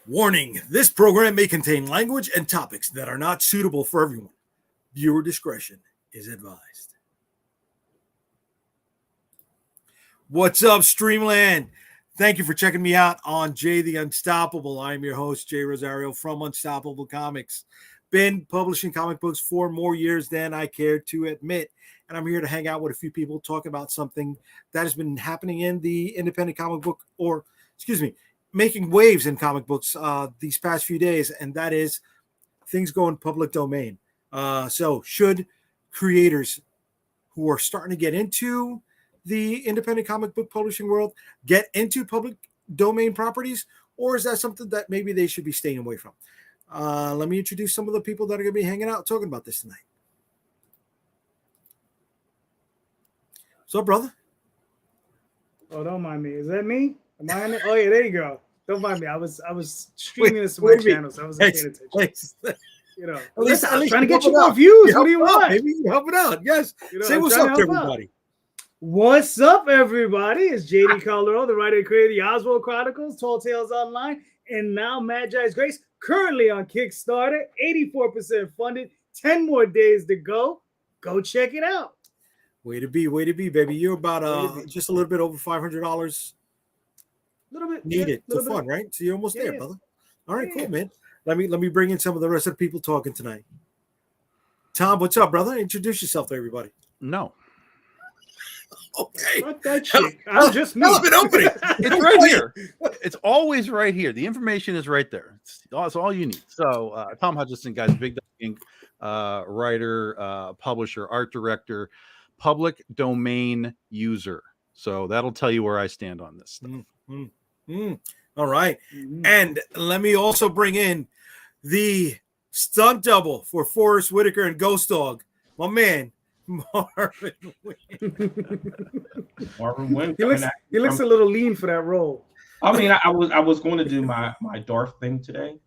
Warning, this program may contain language and topics that are not suitable for everyone. Viewer discretion is advised. What's up, Streamland? Thank you for checking me out on Jay the Unstoppable. I'm your host, Jay Rosario from Unstoppable Comics. Been publishing comic books for more years than I care to admit. And I'm here to hang out with a few people, talk about something that has been happening in the independent comic book, making waves in comic books these past few days, and that is things go in public domain. So should creators who are starting to get into the independent comic book publishing world get into public domain properties, or is that something that maybe they should be staying away from? Let me introduce some of the people that are going to be hanging out talking about this tonight. What's up, brother? Oh, don't mind me. Is that me? Am I in it? Oh yeah, there you go. Don't mind me. I was streaming this to my channel, so I wasn't paying attention. You know, listen, I'm trying to get you more views. What do you want? Maybe you help it out. Yes. Say what's up to everybody. What's up, everybody? It's JD Calderon, the writer and creator of the Oswald Chronicles, Tall Tales Online, and now Magi's Grace, currently on Kickstarter, 84% funded, 10 more days to go. Go check it out. Way to be, baby. You're about just a little bit over $500. Little bit needed to fun, right? So you're almost there, brother. All right, cool, man. Let me bring in some of the rest of the people talking tonight. Tom, what's up, brother? Introduce yourself to everybody. No. Okay. Fuck that shit. I'm just me. Opening. It's right here. It's always right here. The information is right there. It's all you need. So Tom Hutchison, guys, Big Dog Inc. Writer, publisher, art director, public domain user. So that'll tell you where I stand on this stuff. All right. And let me also bring in the stunt double for Forrest Whitaker and Ghost Dog, my man, Marvin Wynn. Marvin Wynn. He looks a little lean for that role. I mean, I was going to do my Darth thing today.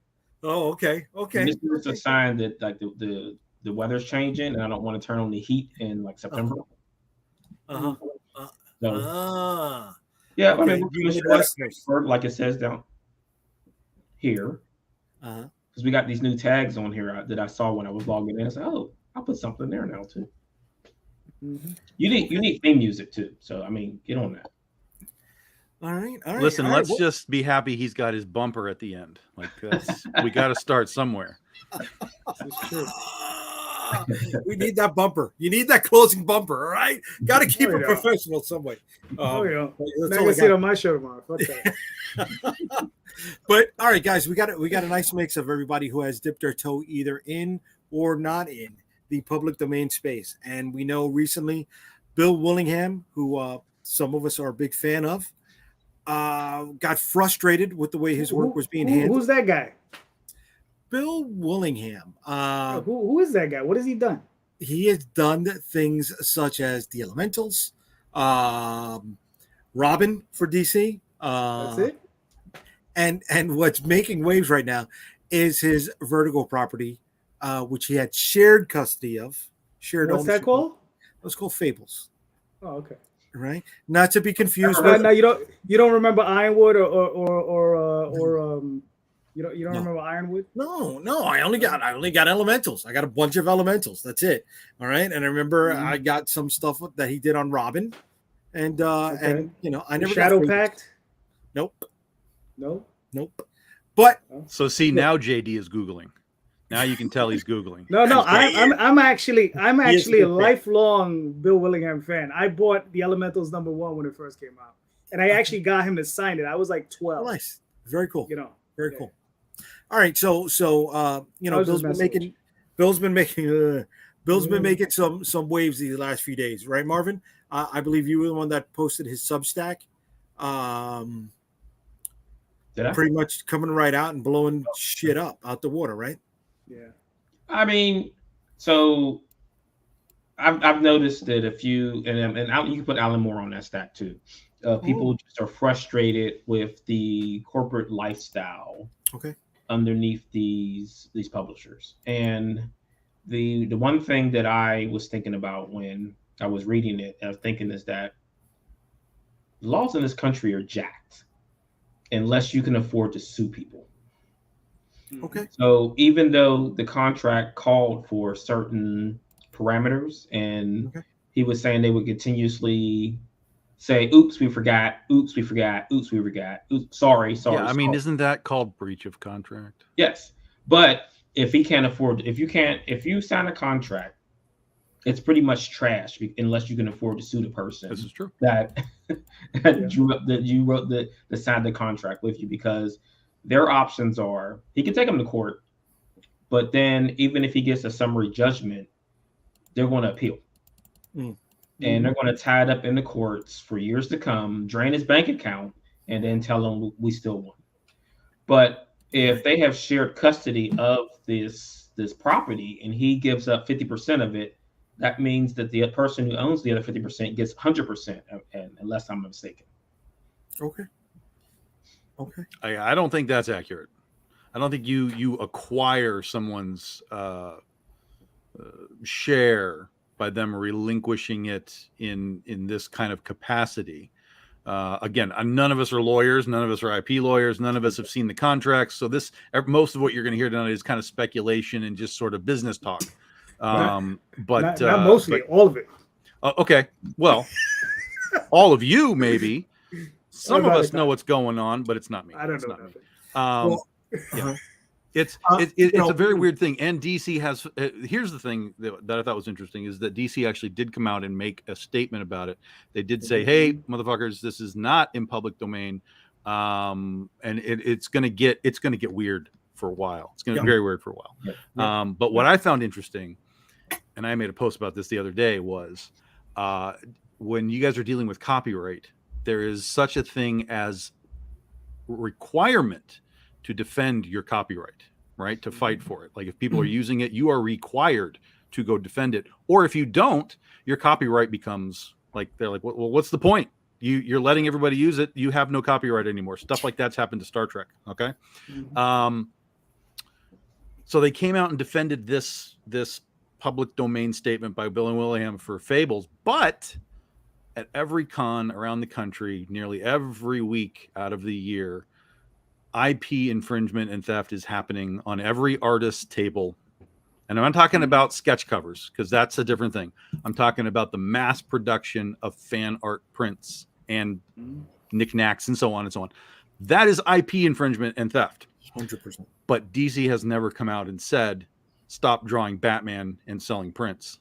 Oh, okay. And this is a sign that like the weather's changing, and I don't want to turn on the heat in like September. Yeah, I mean, like it says down here, because we got these new tags on here that I saw when I was logging in. I said, "Oh, I'll put something there now too." You need theme music too, so I mean, get on that. All right. Listen, let's just be happy he's got his bumper at the end. Like we got to start somewhere. That's true. We need that bumper. You need that closing bumper, all right? Got to keep it professional some way. Not gonna see it on my show tomorrow. Fuck that. But all right, guys, we got a nice mix of everybody who has dipped their toe either in or not in the public domain space. And we know recently Bill Willingham, who some of us are a big fan of, got frustrated with the way his work was being handled. Who's that guy? Bill Willingham. Who is that guy? What has he done? He has done things such as the Elementals, Robin for DC. That's it. And what's making waves right now is his Vertigo property, which he had shared custody of. What's that called? It was called Fables. Oh, okay. Right, not to be confused with. Now you don't remember Ironwood or you don't remember Ironwood? No, I only got Elementals. I got a bunch of Elementals. That's it. All right, and I remember I got some stuff that he did on Robin, and I never Shadow Pact. Nope. But so see now JD is Googling. Now you can tell he's Googling. No, I'm actually a lifelong Bill Willingham fan. I bought the Elementals #1 when it first came out, and I actually got him to sign it. I was like 12. Nice, very cool. Very cool. All right, so Bill's been making some waves these last few days, right, Marvin? I believe you were the one that posted his Substack. Pretty much coming right out and blowing shit up out the water, right? Yeah. I mean, so I've noticed that a few, and you can put Alan Moore on that stack too. People just are frustrated with the corporate lifestyle. Okay. Underneath these publishers, and the one thing that I was thinking about when I was reading it, I was thinking is that laws in this country are jacked unless you can afford to sue people. Okay. So even though the contract called for certain parameters, and he was saying they would continuously say, "Oops, we forgot. Oops, we forgot. Oops, we forgot. Oops, sorry." Yeah, I mean, sorry. isn't that called breach of contract? Yes, but if he can't afford, if you sign a contract, it's pretty much trash unless you can afford to sue the person. This is true. That you wrote that signed the contract with you, because their options are he can take them to court, but then even if he gets a summary judgment, they're going to appeal. And they're going to tie it up in the courts for years to come, drain his bank account, and then tell him we still won. But if they have shared custody of this property and he gives up 50% of it, that means that the person who owns the other 50% gets 100%, unless I'm mistaken. Okay. I don't think that's accurate. I don't think you acquire someone's share by them relinquishing it in this kind of capacity. Again, none of us are lawyers. None of us are IP lawyers. None of us have seen the contracts. So most of what you're going to hear tonight is kind of speculation and just sort of business talk. But not mostly, all of it. Okay. Well, all of you, maybe. Some of us know what's going on, but it's not me. I don't it's know. Not me. Yeah. It's a very weird thing. And DC has, here's the thing that I thought was interesting, is that DC actually did come out and make a statement about it. They did say, hey, motherfuckers, this is not in public domain. And it's going to get weird for a while. It's going to be very weird for a while. But what I found interesting, and I made a post about this the other day, was when you guys are dealing with copyright, there is such a thing as requirement to defend your copyright, right? To fight for it. Like if people are using it, you are required to go defend it. Or if you don't, your copyright becomes like, they're like, well, what's the point? You're letting everybody use it. You have no copyright anymore. Stuff like that's happened to Star Trek. Okay. So they came out and defended this public domain statement by Bill and Willingham for Fables, but at every con around the country, nearly every week out of the year, IP infringement and theft is happening on every artist's table. And I'm not talking about sketch covers, because that's a different thing. I'm talking about the mass production of fan art prints and knickknacks and so on and so on. That is IP infringement and theft. 100%. But DC has never come out and said, stop drawing Batman and selling prints.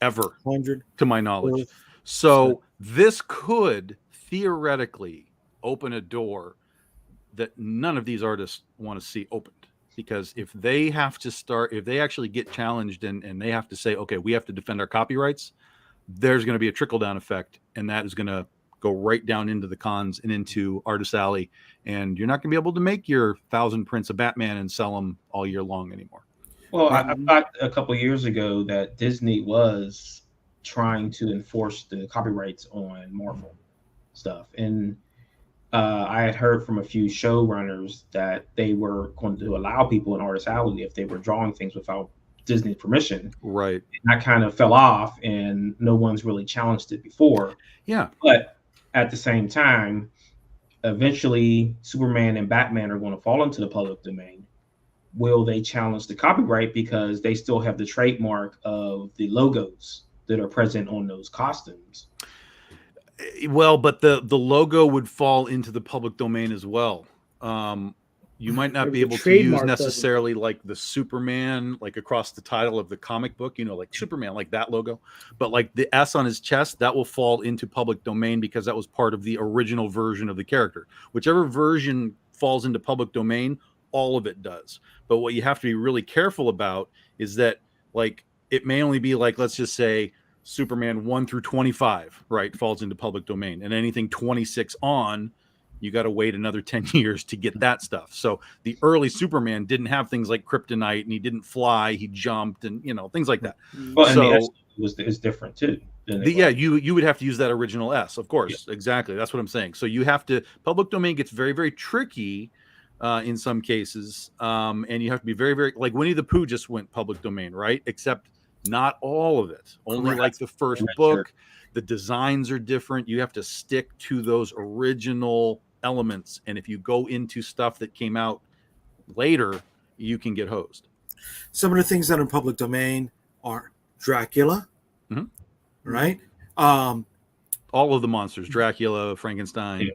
Ever. 100. To my knowledge. So this could theoretically open a door that none of these artists want to see opened, because if they actually get challenged and they have to say, okay, we have to defend our copyrights, there's going to be a trickle down effect, and that is going to go right down into the cons and into Artist Alley, and you're not going to be able to make your 1,000 prints of Batman and sell them all year long anymore. Well, I thought a couple of years ago that Disney was trying to enforce the copyrights on Marvel stuff, and I had heard from a few showrunners that they were going to allow people in Artist Alley if they were drawing things without Disney's permission. Right. And that kind of fell off, and no one's really challenged it before. Yeah. But at the same time, eventually Superman and Batman are going to fall into the public domain. Will they challenge the copyright because they still have the trademark of the logos that are present on those costumes? Well, but the logo would fall into the public domain as well. You might not be able to use necessarily like the Superman, like across the title of the comic book, like Superman, like that logo, but like the S on his chest, that will fall into public domain because that was part of the original version of the character. Whichever version falls into public domain, all of it does. But what you have to be really careful about is that, like, it may only be like, let's just say Superman 1 through 25, right, falls into public domain, and anything 26 on, you got to wait another 10 years to get that stuff. So the early Superman didn't have things like kryptonite, and he didn't fly, he jumped, and things like that. Well, and the S is different too. You would have to use that original S, of course. Yeah. Exactly. That's what I'm saying. So you have to, public domain gets very, very tricky in some cases. And you have to be very, very, like Winnie the Pooh just went public domain, right? Except not all of it. Only like the first book. The designs are different. You have to stick to those original elements. And if you go into stuff that came out later, you can get hosed. Some of the things that are in public domain are Dracula, right? All of the monsters, Dracula, Frankenstein.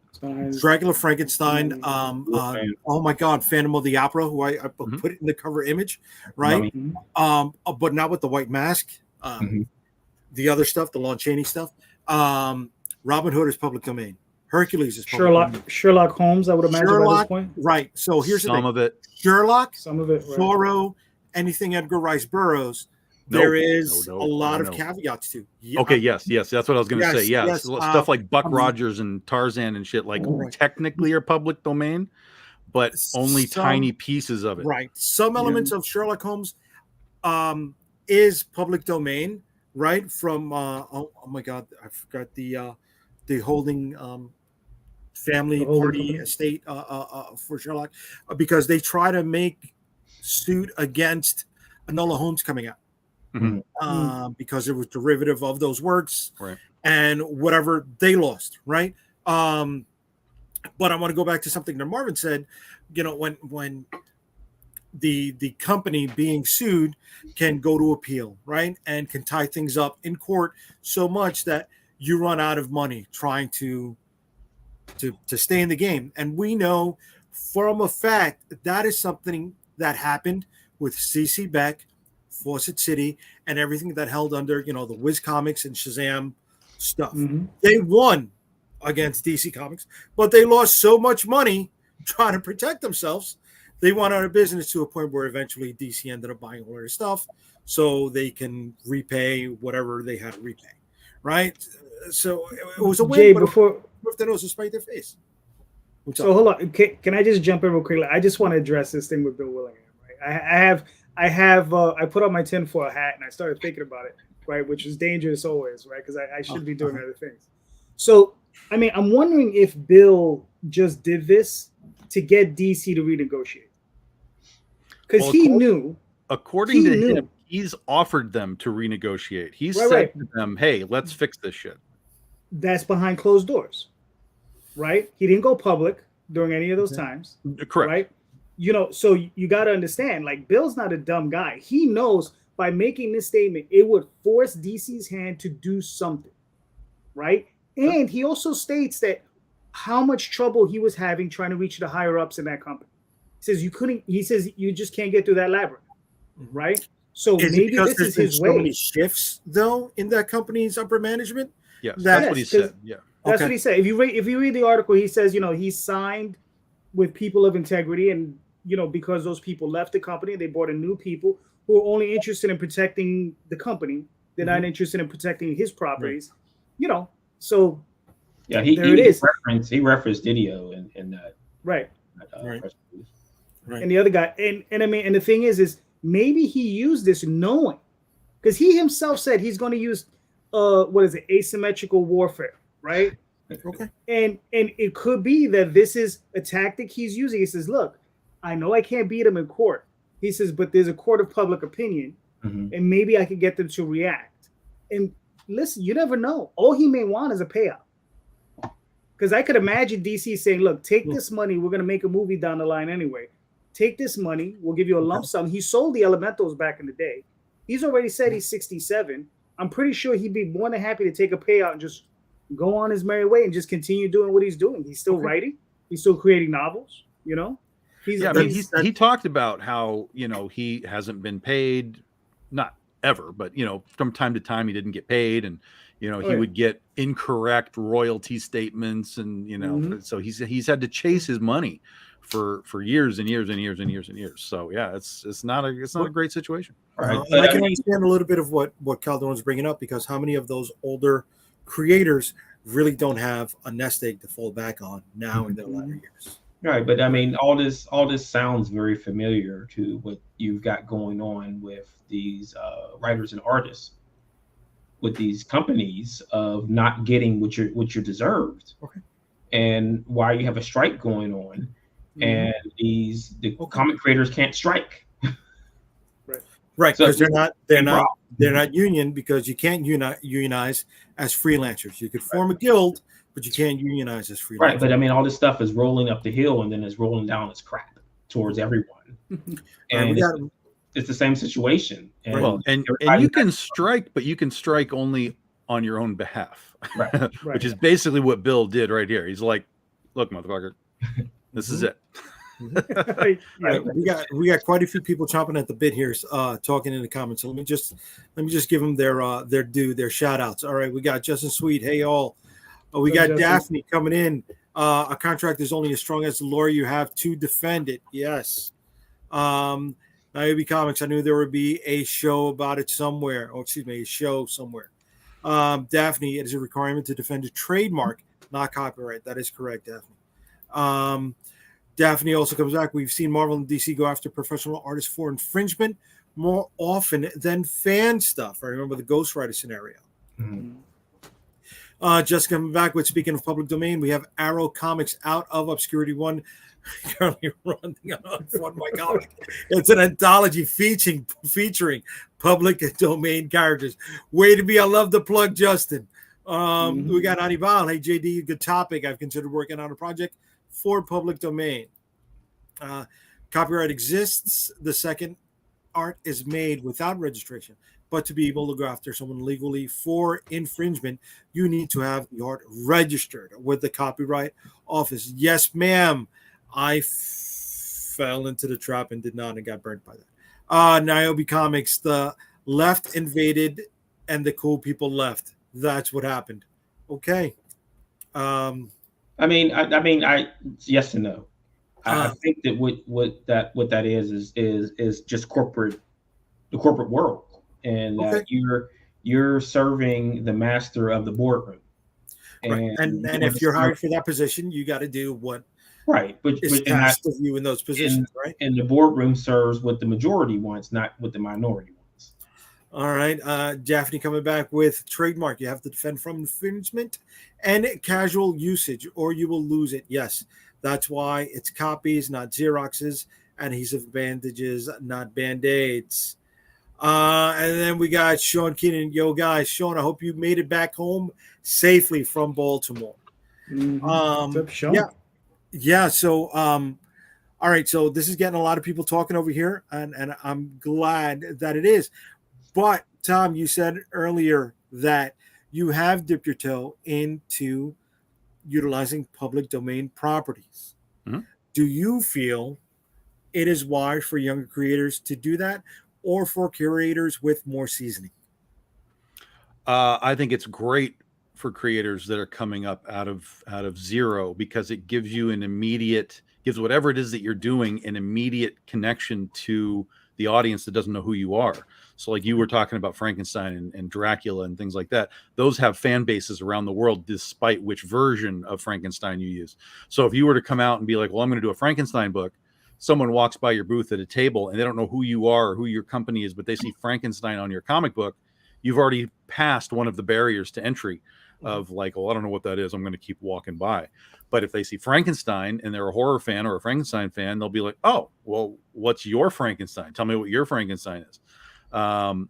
Dracula, Frankenstein. Oh my God, Phantom of the Opera, who I put it in the cover image, right? But not with the white mask. The other stuff, the Lon Chaney stuff. Robin Hood is public domain. Hercules is public domain. Sherlock Holmes, I would imagine at this point. Right. So here's some of it. Sherlock, some of it, Zorro, anything Edgar Rice Burroughs. There is a lot of caveats to. Yeah. Okay, yes, that's what I was going to say. Yes. Stuff like Buck Rogers and Tarzan and shit, like technically are public domain, but only tiny pieces of it. Right. Some elements of Sherlock Holmes is public domain, right? From oh my God, I forgot the holding family party estate for Sherlock, because they try to make suit against Enola Holmes coming out. Because it was derivative of those works, right? And whatever they lost, right? But I want to go back to something that Marvin said. You know, when the company being sued can go to appeal, right, and can tie things up in court so much that you run out of money trying to stay in the game. And we know from a fact that is something that happened with CC Beck, Fawcett City, and everything that held under, you know, the Wiz Comics and Shazam stuff. They won against DC Comics, but they lost so much money trying to protect themselves. They went out of business to a point where eventually DC ended up buying all their stuff so they can repay whatever they had to repay, right? So it was a win. Jay, before the nose despite their face. So hold on, can I just jump in real quickly? I just want to address this thing with Bill Willingham. Right, I put on my tinfoil hat and I started thinking about it, right, which is dangerous always, right, because I should be doing other things. So I mean, I'm wondering if Bill just did this to get DC to renegotiate, because he knew. According to him, he's offered them to renegotiate. He said to them, "Hey, let's fix this shit." That's behind closed doors, right? He didn't go public during any of those times. Correct. Right? You know, so you got to understand, like, Bill's not a dumb guy. He knows by making this statement, it would force DC's hand to do something, right? And he also states that how much trouble he was having trying to reach the higher ups in that company. He says you just can't get through that labyrinth, right? So maybe this is his way. So many shifts though in that company's upper management. Yes, that's what he said. Yeah, that's what he said. If you read the article, he says, you know, he signed with people of integrity, and you know, because those people left the company, they brought in new people who are only interested in protecting the company. They're not interested in protecting his properties. You know, so yeah, he referenced Didio in that. Right. And the other guy, and I mean, and the thing is maybe he used this knowing, because he himself said he's going to use asymmetrical warfare, right? Okay. And it could be that this is a tactic he's using. He says, look, I know I can't beat him in court. He says, but there's a court of public opinion, and maybe I could get them to react. And listen, you never know. All he may want is a payout. Because I could imagine DC saying, look, take this money. We're going to make a movie down the line anyway. Take this money. We'll give you a lump sum. He sold the Elementals back in the day. He's already said he's 67. I'm pretty sure he'd be more than happy to take a payout and just go on his merry way and just continue doing what he's doing. He's still writing. He's still creating novels, you know? He talked about how, you know, he hasn't been paid, not ever, but, you know, from time to time he didn't get paid, and, you know, he would get incorrect royalty statements, and, you know, so he's had to chase his money for years and years and years and years and years. So yeah, it's not a great situation. Right. I can understand a little bit of what Calderon's bringing up, because how many of those older creators really don't have a nest egg to fall back on now in their latter years. Right, but I mean, all this sounds very familiar to what you've got going on with these writers and artists, with these companies of not getting what you're deserved, and why you have a strike going on, and the comic creators can't strike. Right, because they're not union, because you can't unionize as freelancers. You could form a guild, but you can't unionize as freelancers. Right, but I mean, all this stuff is rolling up the hill, and then it's rolling down as crap. towards everyone. And it's the same situation. And, well, and you can strike, but you can strike only on your own behalf, right? Which is basically what Bill did right here. He's like, "Look, motherfucker, this is it." Right. We got quite a few people chomping at the bit here, talking in the comments. So let me just give them their due, their shout outs. All right, we got Justin Sweet. Hey all, we got Daphne coming in. A contract is only as strong as the lawyer you have to defend it. Yes. IOB Comics. I knew there would be a show about it somewhere. Oh, excuse me, a show somewhere. Daphne, it is a requirement to defend a trademark, not copyright. That is correct, Daphne. Daphne also comes back. We've seen Marvel and DC go after professional artists for infringement more often than fan stuff. I remember the Ghost Rider scenario. Just coming back with, speaking of public domain, we have Arrow Comics out of Obscurity 1 currently running on my comic. It's an anthology featuring public domain characters. Way to be. I love the plug, Justin. We got Anibal. Hey, JD, good topic. I've considered working on a project for public domain. Copyright exists. The second art is made without registration. But to be able to go after someone legally for infringement, you need to have the art registered with the Copyright Office. Yes, ma'am. I fell into the trap and did not and got burnt by that. Niobe Comics, the left invaded and the cool people left. That's what happened. Okay. I mean, yes and no. I think that what that is just the corporate world, and you're serving the master of the boardroom. And if you're hired for that position, you got to do what is asked of you in those positions, right? And the boardroom serves what the majority wants, not what the minority wants. All right. Daphne coming back with trademark. You have to defend from infringement and casual usage, or you will lose it. Yes, that's why it's copies, not Xeroxes, adhesive bandages, not Band-Aids. And then we got Sean Keenan. Yo, guys, Sean, I hope you made it back home safely from Baltimore. Yeah. So, all right. So this is getting a lot of people talking over here, and I'm glad that it is. But Tom, you said earlier that you have dipped your toe into utilizing public domain properties. Mm-hmm. Do you feel it is wise for younger creators to do that, or for curators with more seasoning? I think it's great for creators that are coming up out of zero, because it gives you gives whatever it is that you're doing an immediate connection to the audience that doesn't know who you are. So like you were talking about Frankenstein and Dracula and things like that, those have fan bases around the world, despite which version of Frankenstein you use. So if you were to come out and be like, well, I'm going to do a Frankenstein book, someone walks by your booth at a table and they don't know who you are or who your company is, but they see Frankenstein on your comic book, you've already passed one of the barriers to entry of like, well, I don't know what that is, I'm going to keep walking by. But if they see Frankenstein and they're a horror fan or a Frankenstein fan, they'll be like, oh, well, what's your Frankenstein? Tell me what your Frankenstein is.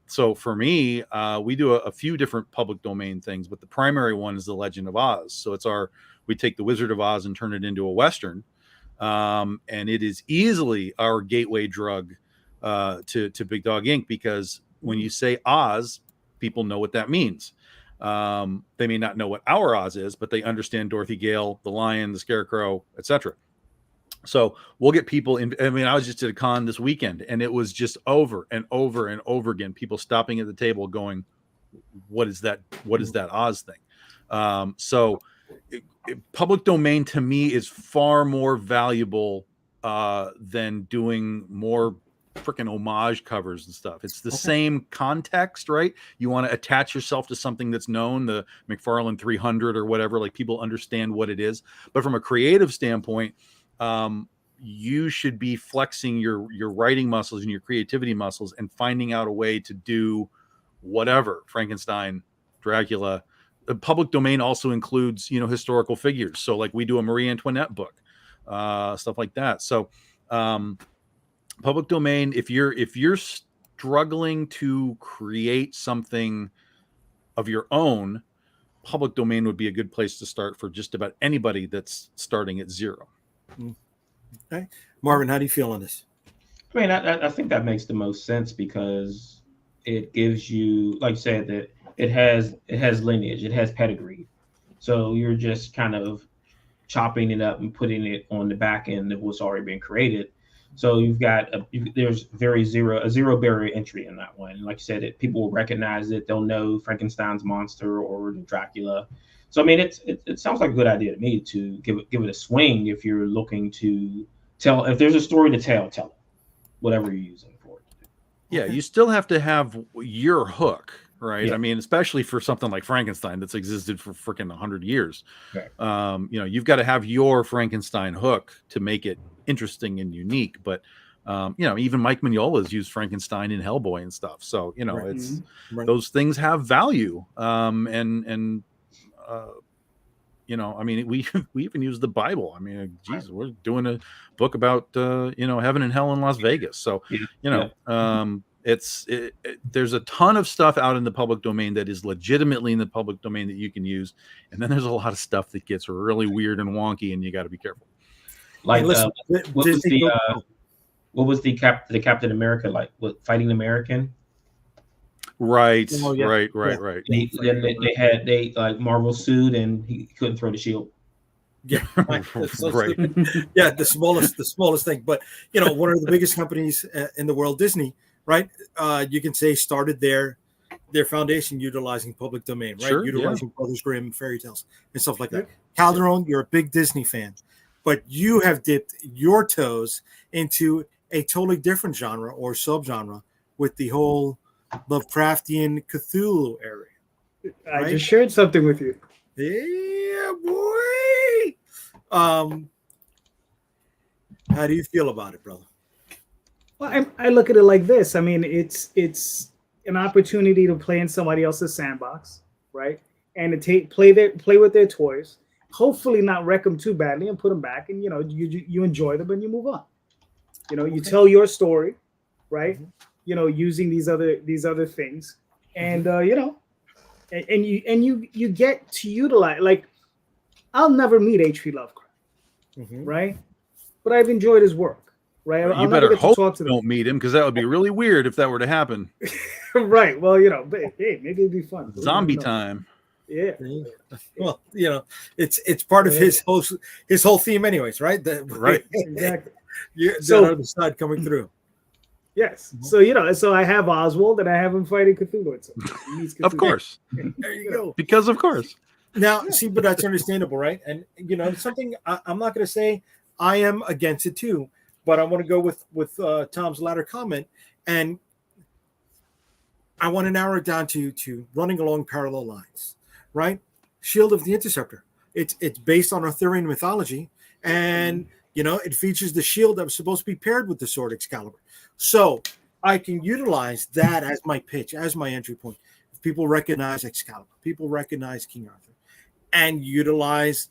So for me, we do a few different public domain things, but the primary one is the Legend of Oz. So we take the Wizard of Oz and turn it into a Western. And it is easily our gateway drug to Big Dog Inc., because when you say Oz, people know what that means. They may not know what our Oz is, but they understand Dorothy Gale, the Lion, the Scarecrow, etc. So we'll get people in. I mean, I was just at a con this weekend, and it was just over and over and over again, people stopping at the table going, what is that? What is that Oz thing? Public domain to me is far more valuable than doing more freaking homage covers and stuff. It's the same context, right? You want to attach yourself to something that's known, the McFarlane 300 or whatever, like people understand what it is. But from a creative standpoint, you should be flexing your writing muscles and your creativity muscles and finding out a way to do whatever. Frankenstein, Dracula. The public domain also includes, historical figures. So like we do a Marie Antoinette book, stuff like that. So public domain, if you're struggling to create something of your own, public domain would be a good place to start for just about anybody that's starting at zero. Okay. Marvin, how do you feel on this? I mean, I think that makes the most sense because it gives you, like you said, that it has lineage, it has pedigree. So you're just kind of chopping it up and putting it on the back end of what's already been created. So you've got there's a zero barrier entry in that one. Like you said, people will recognize it. They'll know Frankenstein's monster or Dracula. So I mean, it sounds like a good idea to me to give it a swing if you're looking to tell. If there's a story to tell it, whatever you're using for it. Yeah, you still have to have your hook, right? Yeah. I mean, especially for something like Frankenstein that's existed for freaking 100 years. Right. You've got to have your Frankenstein hook to make it interesting and unique. But even Mike Mignola's used Frankenstein in Hellboy and stuff. So it's those things have value. I mean, we even use the Bible. I mean, geez, we're doing a book about heaven and hell in Las Vegas. So there's a ton of stuff out in the public domain that is legitimately in the public domain that you can use, and then there's a lot of stuff that gets really weird and wonky, and you got to be careful. Like, what was the Captain America like? What, Fighting American? Right, Oh, yeah. right. They like Marvel suit, and he couldn't throw the shield. Yeah, right. Yeah, the smallest thing. But one of the biggest companies in the world, Disney, right? You can say started their foundation utilizing public domain, right? Sure, utilizing Brothers Grimm fairy tales and stuff like that. Calderon, you're a big Disney fan, but you have dipped your toes into a totally different genre or subgenre with the whole Lovecraftian Cthulhu area. I just shared something with you. Yeah, boy. How do you feel about it, brother? Well, I look at it like this. I mean, it's an opportunity to play in somebody else's sandbox, right? And to play with their toys. Hopefully, not wreck them too badly, and put them back. And you enjoy them and you move on. You tell your story, right? Using these other things, and and you get to utilize. Like, I'll never meet H.P. Lovecraft, right? But I've enjoyed his work, right? You better hope you don't meet him, because that would be really weird if that were to happen. Right. Well, but, hey, maybe it'd be fun. Zombie time. Yeah. Well, it's part of his whole theme, anyways, right? Right. Exactly. The other side coming through. Yes. So so I have Oswald and I have him fighting Cthulhu. Cthulhu. Of course. There you go. Because of course. Now, see, but that's understandable, right? And something I'm not going to say I am against it too, but I want to go with Tom's latter comment, and I want to narrow it down to running along parallel lines, right? Shield of the Interceptor. It's based on Arthurian mythology, and it features the shield that was supposed to be paired with the sword Excalibur. So I can utilize that as my pitch, as my entry point. If people recognize Excalibur, people recognize King Arthur, and utilize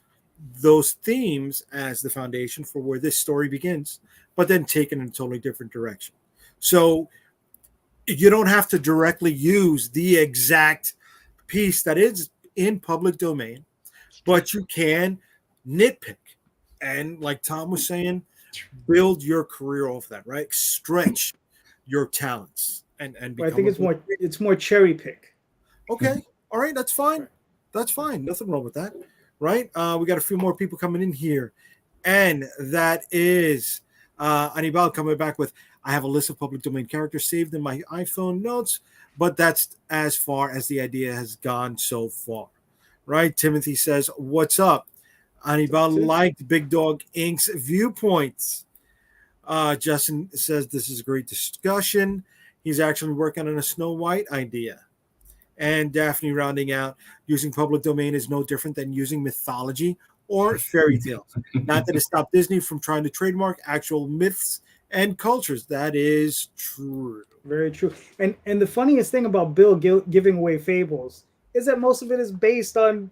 those themes as the foundation for where this story begins, but then taken in a totally different direction. So you don't have to directly use the exact piece that is in public domain, but you can nitpick. And like Tom was saying, build your career off that, right? Stretch your talents and I think it's more cherry pick. Okay. All right. That's fine. That's fine. Nothing wrong with that. Right. We got a few more people coming in here. And that is Anibal coming back with, I have a list of public domain characters saved in my iPhone notes, but that's as far as the idea has gone so far. Right. Timothy says, what's up? Anibal liked Big Dog Inc.'s viewpoints. Justin says this is a great discussion. He's actually working on a Snow White idea. And Daphne rounding out, using public domain is no different than using mythology or fairy tales. Not that it stopped Disney from trying to trademark actual myths and cultures. That is true. Very true. And the funniest thing about Bill giving away fables is that most of it is based on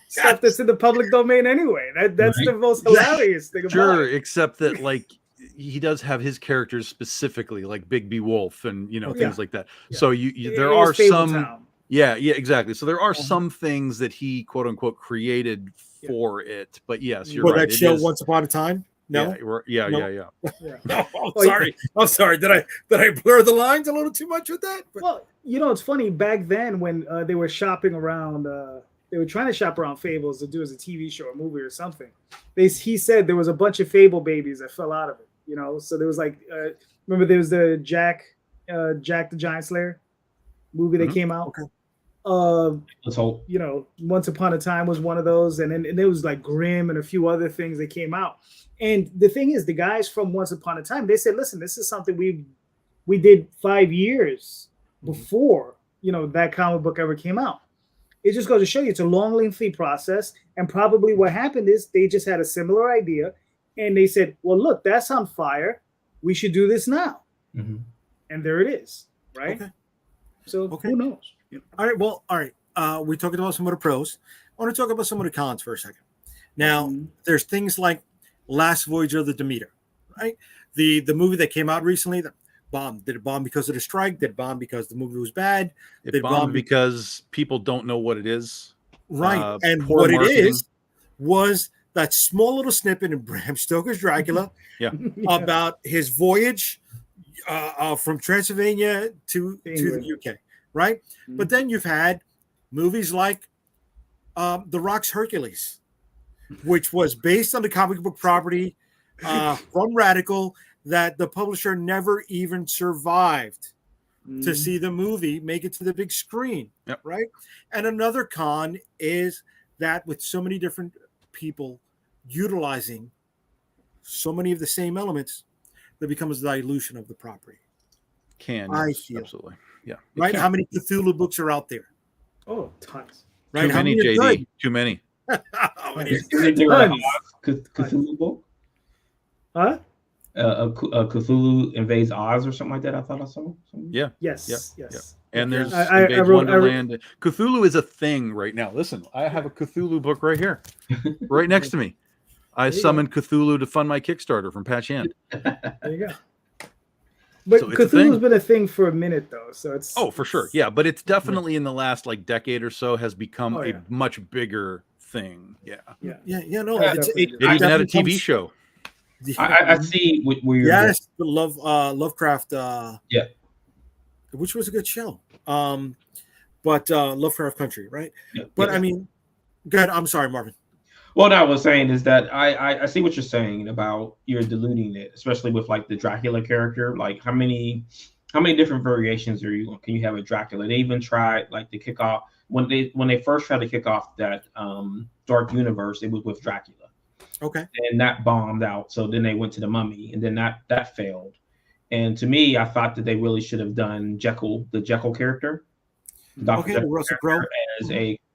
stuff that's in the public domain anyway. That's the most hilarious thing about it. Except that, like, he does have his characters specifically, like Bigby Wolf and things like that. Yeah. So there are some Town. Yeah, exactly. So there are some things that he quote unquote created for it. But yes, you're right. That show Once Upon a Time. No. Yeah. No, I'm sorry. Did I blur the lines a little too much with that? But... Well, it's funny back then when they were shopping around. They were trying to shop around Fables to do as a TV show or movie or something. He said there was a bunch of Fable babies that fell out of it. So there was like, remember there was the Jack the Giant Slayer movie that came out. Okay. Let's hope. Once Upon a Time was one of those, and there was like Grimm and a few other things that came out. And the thing is, the guys from Once Upon a Time, they said, listen, this is something we did 5 years before that comic book ever came out. It just goes to show you it's a long, lengthy process. And probably what happened is they just had a similar idea, and they said, well, look, that's on fire. We should do this now. Mm-hmm. And there it is, right? Okay. So who knows? All right. Well, all right. We talked about some of the pros. I want to talk about some of the cons for a second. Now, there's things like Last Voyage of the Demeter, right? The movie that came out recently that bombed. Did it bomb because of the strike? Did it bomb because the movie was bad? It bombed because people don't know what it is. Right. And what marketing. It is was that small little snippet in Bram Stoker's Dracula about his voyage from Transylvania to the UK, right? Mm-hmm. But then you've had movies like The Rock's Hercules, which was based on the comic book property from Radical that the publisher never even survived to see the movie make it to the big screen, right? And another con is that with so many different people utilizing so many of the same elements, there becomes a dilution of the property. I feel absolutely, right. How many Cthulhu books are out there? Oh, tons. Right. Too many, JD. Too many. Is there a Cthulhu book? Huh? Cthulhu Invades Oz or something like that. I thought I saw. Yeah. Yes. And there's Invades Wonderland. Cthulhu is a thing right now. Listen, I have a Cthulhu book right here, right next to me. I summoned Cthulhu to fund my Kickstarter from Patch Hand. There you go. But so Cthulhu's been a thing for a minute, though. So it's for sure, but it's definitely in the last decade or so has become a much bigger thing. No, it even had a TV show. I see where you're. Yes, the Lovecraft. Which was a good show. But Lovecraft Country, right? But I mean, good. I'm sorry, Marvin. What I was saying is that I see what you're saying about you're diluting it, especially with like the Dracula character. Like how many different variations can you have a Dracula? They even tried like to kick off when they first tried to kick off that Dark Universe. It was with Dracula. Okay. And that bombed out. So then they went to the Mummy, and then that failed. And to me, I thought that they really should have done the Jekyll character. Dr. Russell Crowe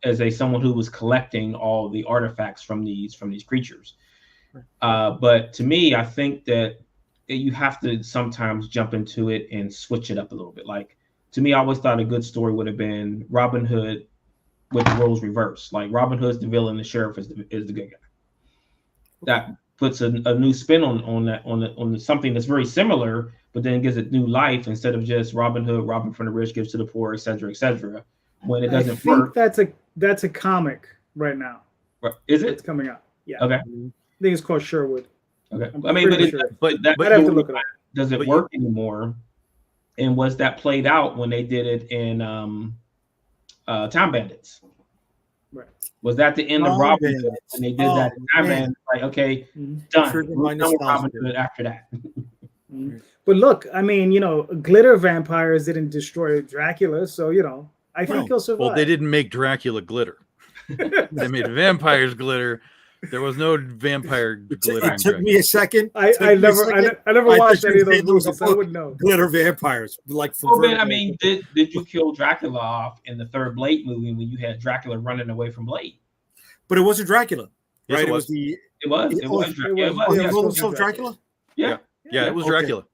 as a someone who was collecting all the artifacts from these creatures. But to me, I think that you have to sometimes jump into it and switch it up a little bit. Like to me, I always thought a good story would have been Robin Hood with the roles reversed. Like Robin Hood's the villain, the sheriff is the good guy. That puts a new spin on something that's very similar, but then gives it new life instead of just Robin Hood, robbing from the rich, gives to the poor, etc., etc. When it doesn't work. That's a comic right now. Is it? It's coming out. Yeah. Okay. I think it's called Sherwood. Okay. I mean, I'd have to look it up. Does it work anymore? And was that played out when they did it in Time Bandits? Right. Was that the end of Robin Hood when they did that in Time Bandits? Like, okay, done. No Robin Hood after that. But look, I mean, glitter vampires didn't destroy Dracula, so I think he'll survive. Well, they didn't make Dracula glitter. They made vampires glitter. There was no vampire glitter. It took me a second. I never watched any of those movies, so I wouldn't know. Glitter vampires, like from. Oh man, I mean, did you kill Dracula off in the third Blade movie when you had Dracula running away from Blade? But it wasn't Dracula, right? Yes, it was Dracula. Yeah, it was Dracula.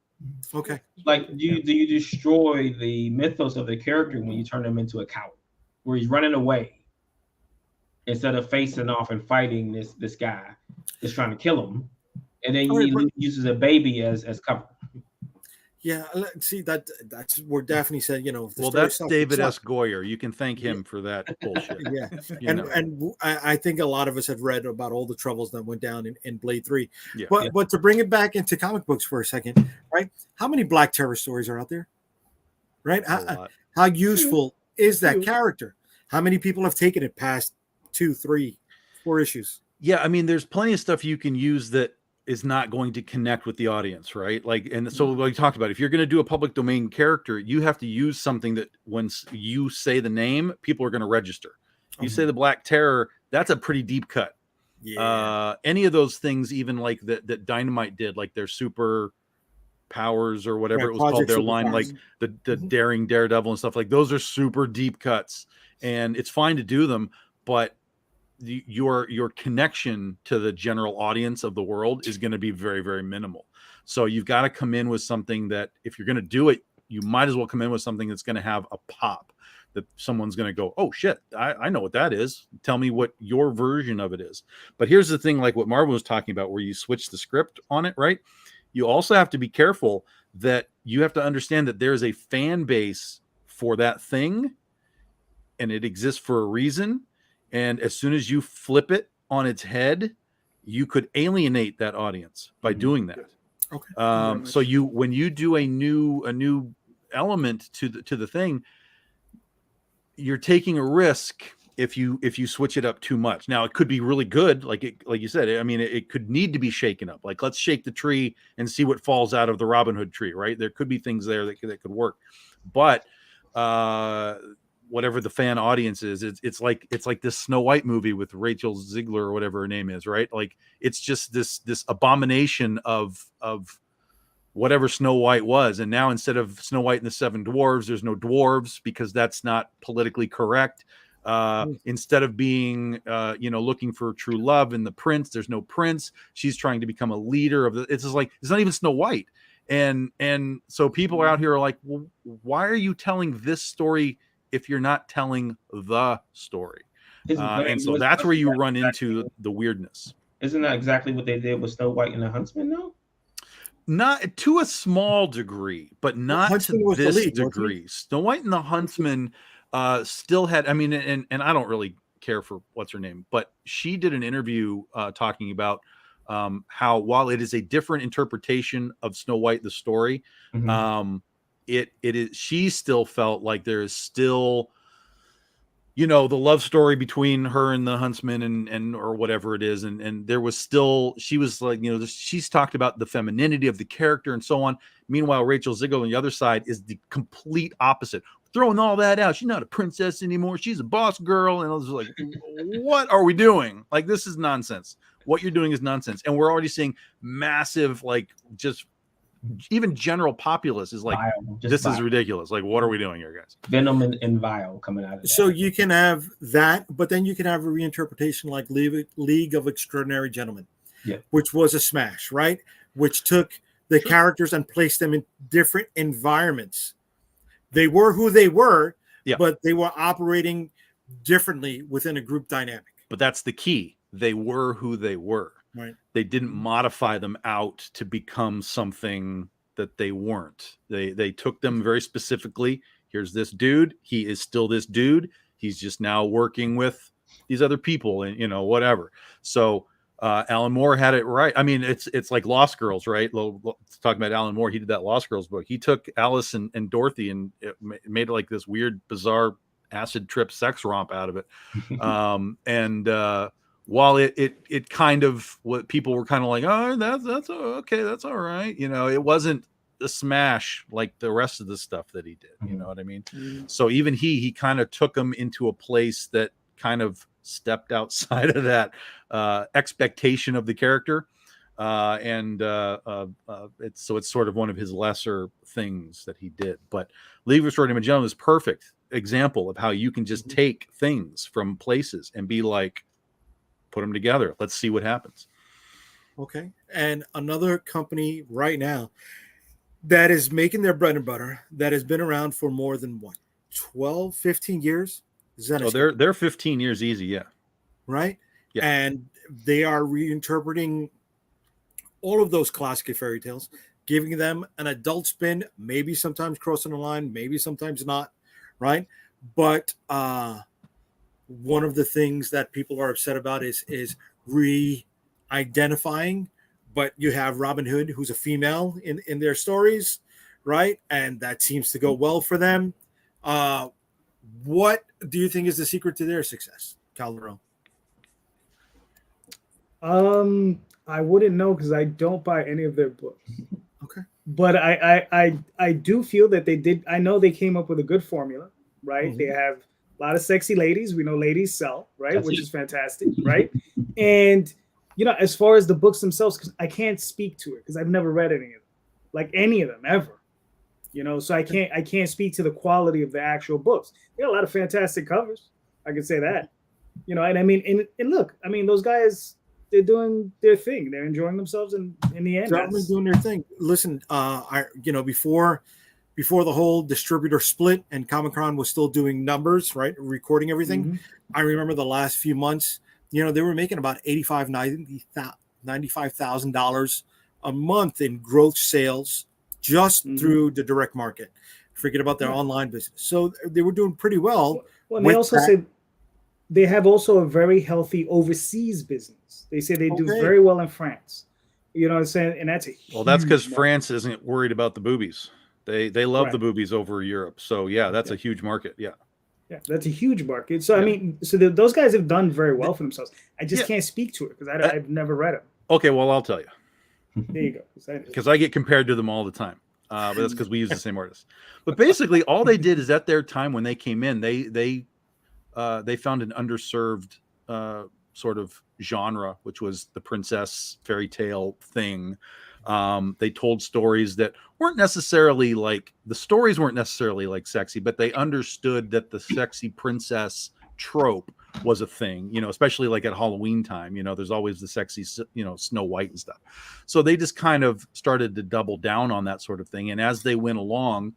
Okay. Like, do you destroy the mythos of the character when you turn him into a coward, where he's running away instead of facing off and fighting this guy that's trying to kill him, and then he uses a baby as cover? Yeah, see that's we're definitely saying, you know, well, that's David S. Goyer. You can thank him for that bullshit. Yeah, and I think a lot of us have read about all the troubles that went down in Blade 3. Yeah, but to bring it back into comic books for a second, right? How many Black Terror stories are out there? Right? How useful is that character? How many people have taken it past 2, 3, 4 issues? Yeah, I mean, there's plenty of stuff you can use that is not going to connect with the audience, right? Like, and so like we talked about, if you're going to do a public domain character, you have to use something that when you say the name, people are going to register. You say the Black Terror, that's a pretty deep cut. Yeah. Any of those things, even like that Dynamite did, like their super powers or whatever it was called, their line, like the Daring Daredevil and stuff, like those are super deep cuts, and it's fine to do them, but your connection to the general audience of the world is going to be very, very minimal. So you've got to come in with something that, if you're going to do it, you might as well come in with something that's going to have a pop, that someone's going to go, oh shit, I know what that is. Tell me what your version of it is. But here's the thing, like what Marvin was talking about, where you switch the script on it, right? You also have to be careful that you have to understand that there's a fan base for that thing, and it exists for a reason. And as soon as you flip it on its head, you could alienate that audience by doing that. Okay. So when you do a new element to the thing, you're taking a risk if you switch it up too much. Now, it could be really good, like you said. I mean, it could need to be shaken up. Like, let's shake the tree and see what falls out of the Robin Hood tree, right? There could be things there that could work, but whatever the fan audience is, it's like this Snow White movie with Rachel Ziegler or whatever her name is, right? Like, it's just this abomination of whatever Snow White was. And now, instead of Snow White and the Seven Dwarves, there's no dwarves, because that's not politically correct. Instead of being looking for true love in the prince, there's no prince. She's trying to become a leader of it's just like, it's not even Snow White. And so people are out here are like, well, why are you telling this story if you're not telling the story? And so that's where you run into the weirdness. Isn't that exactly what they did with Snow White and the Huntsman, though? Not to a small degree, but not to this degree. Snow White and the Huntsman still had, I mean, and I don't really care for what's her name, but she did an interview talking about how, while it is a different interpretation of Snow White, the story, it is, she still felt like there is still, the love story between her and the huntsman and or whatever it is. And there was still, she was like, she's talked about the femininity of the character and so on. Meanwhile, Rachel Ziegler on the other side is the complete opposite, throwing all that out. She's not a princess anymore. She's a boss girl. And I was like, what are we doing? Like, this is nonsense. What you're doing is nonsense. And we're already seeing massive, like, just even general populace is like, this is ridiculous. Like, what are we doing here, guys? Venom and Vile coming out of that. So you can have that, but then you can have a reinterpretation like League of Extraordinary Gentlemen, which was a smash, right? Which took the characters and placed them in different environments. They were who they were, but they were operating differently within a group dynamic. But that's the key. They were who they were. Right. They didn't modify them out to become something that they weren't. They took them very specifically. Here's this dude. He is still this dude. He's just now working with these other people and whatever. So Alan Moore had it right. I mean, it's like Lost Girls, right? Talking about Alan Moore, he did that Lost Girls book. He took Alice and Dorothy and it made like this weird, bizarre acid trip sex romp out of it. While it kind of, what people were kind of like, oh, that's okay, that's all right. It wasn't a smash like the rest of the stuff that he did. You know what I mean? So even he kind of took him into a place that kind of stepped outside of that expectation of the character. It's sort of one of his lesser things that he did. But League of Extraordinary Gentlemen is a perfect example of how you can just take things from places and be like, put them together. Let's see what happens. Okay. And another company right now that is making their bread and butter, that has been around for more than 12, 15 years. Zenescope. They're 15 years easy. Yeah. Right. Yeah. And they are reinterpreting all of those classic fairy tales giving them an adult spin, maybe sometimes crossing the line, maybe sometimes not, right? But one of the things that people are upset about is re-identifying. But you have Robin Hood, who's a female in their stories, right? And that seems to go well for them. What do you think is the secret to their success, Calderon? I wouldn't know because I don't buy any of their books. Okay. But I do feel that they did. I know they came up with a good formula, right? Mm-hmm. They have a lot of sexy ladies. We know ladies sell, right? That's Which it. is fantastic, right? And as far as the books themselves, because I can't speak to it because I've never read any of them, like any of them ever. So I can't speak to the quality of the actual books. They got a lot of fantastic covers. I can say that. And I mean, and look, I mean, those guys, they're doing their thing. They're enjoying themselves, and in the end, They're doing their thing. Listen, before the whole distributor split and Comic-Con was still doing numbers, right, recording everything. Mm-hmm. I remember the last few months, they were making about $95,000 a month in gross sales just through the direct market. Forget about their online business. So they were doing pretty well. Well, and they also say they have also a very healthy overseas business. They say they do very well in France. You know what I'm saying? And that's that's because France isn't worried about the boobies. They love the boobies over Europe. So that's a huge market. Yeah, that's a huge market. So I mean, those guys have done very well for themselves. I just can't speak to it because I've never read them. Okay, well, I'll tell you. There you go. Because I get compared to them all the time. But that's because we use the same artists. But basically, all they did is at their time when they came in, they found an underserved sort of genre, which was the princess fairy tale thing. They told stories that weren't necessarily like sexy, but they understood that the sexy princess trope was a thing, especially like at Halloween time, there's always the sexy, Snow White and stuff. So they just kind of started to double down on that sort of thing. And as they went along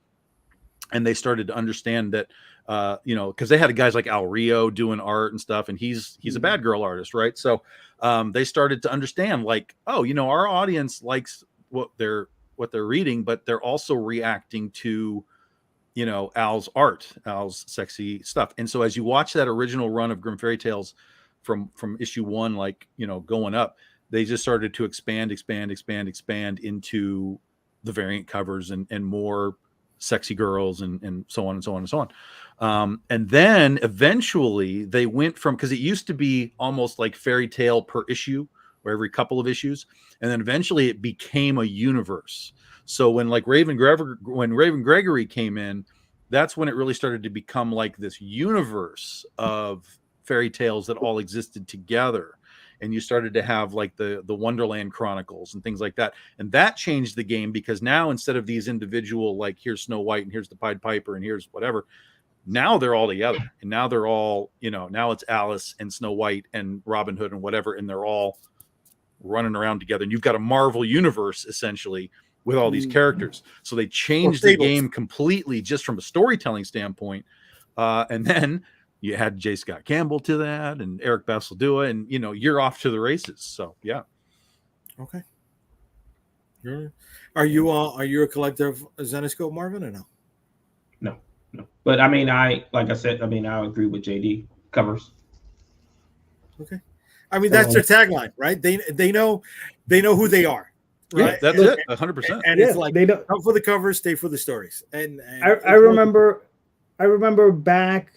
and they started to understand that, because they had guys like Al Rio doing art and stuff, and he's a bad girl artist, right? So they started to understand like, our audience likes what they're reading, but they're also reacting to Al's art, Al's sexy stuff. And so as you watch that original run of Grimm Fairy Tales from issue 1, like, going up, they just started to expand into the variant covers and more sexy girls and so on and so on and so on. And then eventually they went from, because it used to be almost like fairy tale per issue or every couple of issues. And then eventually it became a universe. So when Raven Gregory came in, that's when it really started to become like this universe of fairy tales that all existed together. And you started to have like the Wonderland Chronicles and things like that. And that changed the game because now instead of these individual, like here's Snow White and here's the Pied Piper and here's whatever, now they're all together. And now they're all, now it's Alice and Snow White and Robin Hood and whatever. And they're all running around together. And you've got a Marvel universe essentially with all these characters. So they changed the game completely just from a storytelling standpoint. And then you had J. Scott Campbell to that and Eric Basildua, and you're off to the races. So yeah. Okay. Are you a collector of Zenescope, Marvin, or no? No. But I mean, I agree with JD covers. Okay. I mean, that's their tagline, right? They know who they are. Right? Yeah, that's it, 100%. And it's like, they don't come for the covers, stay for the stories. And I remember back,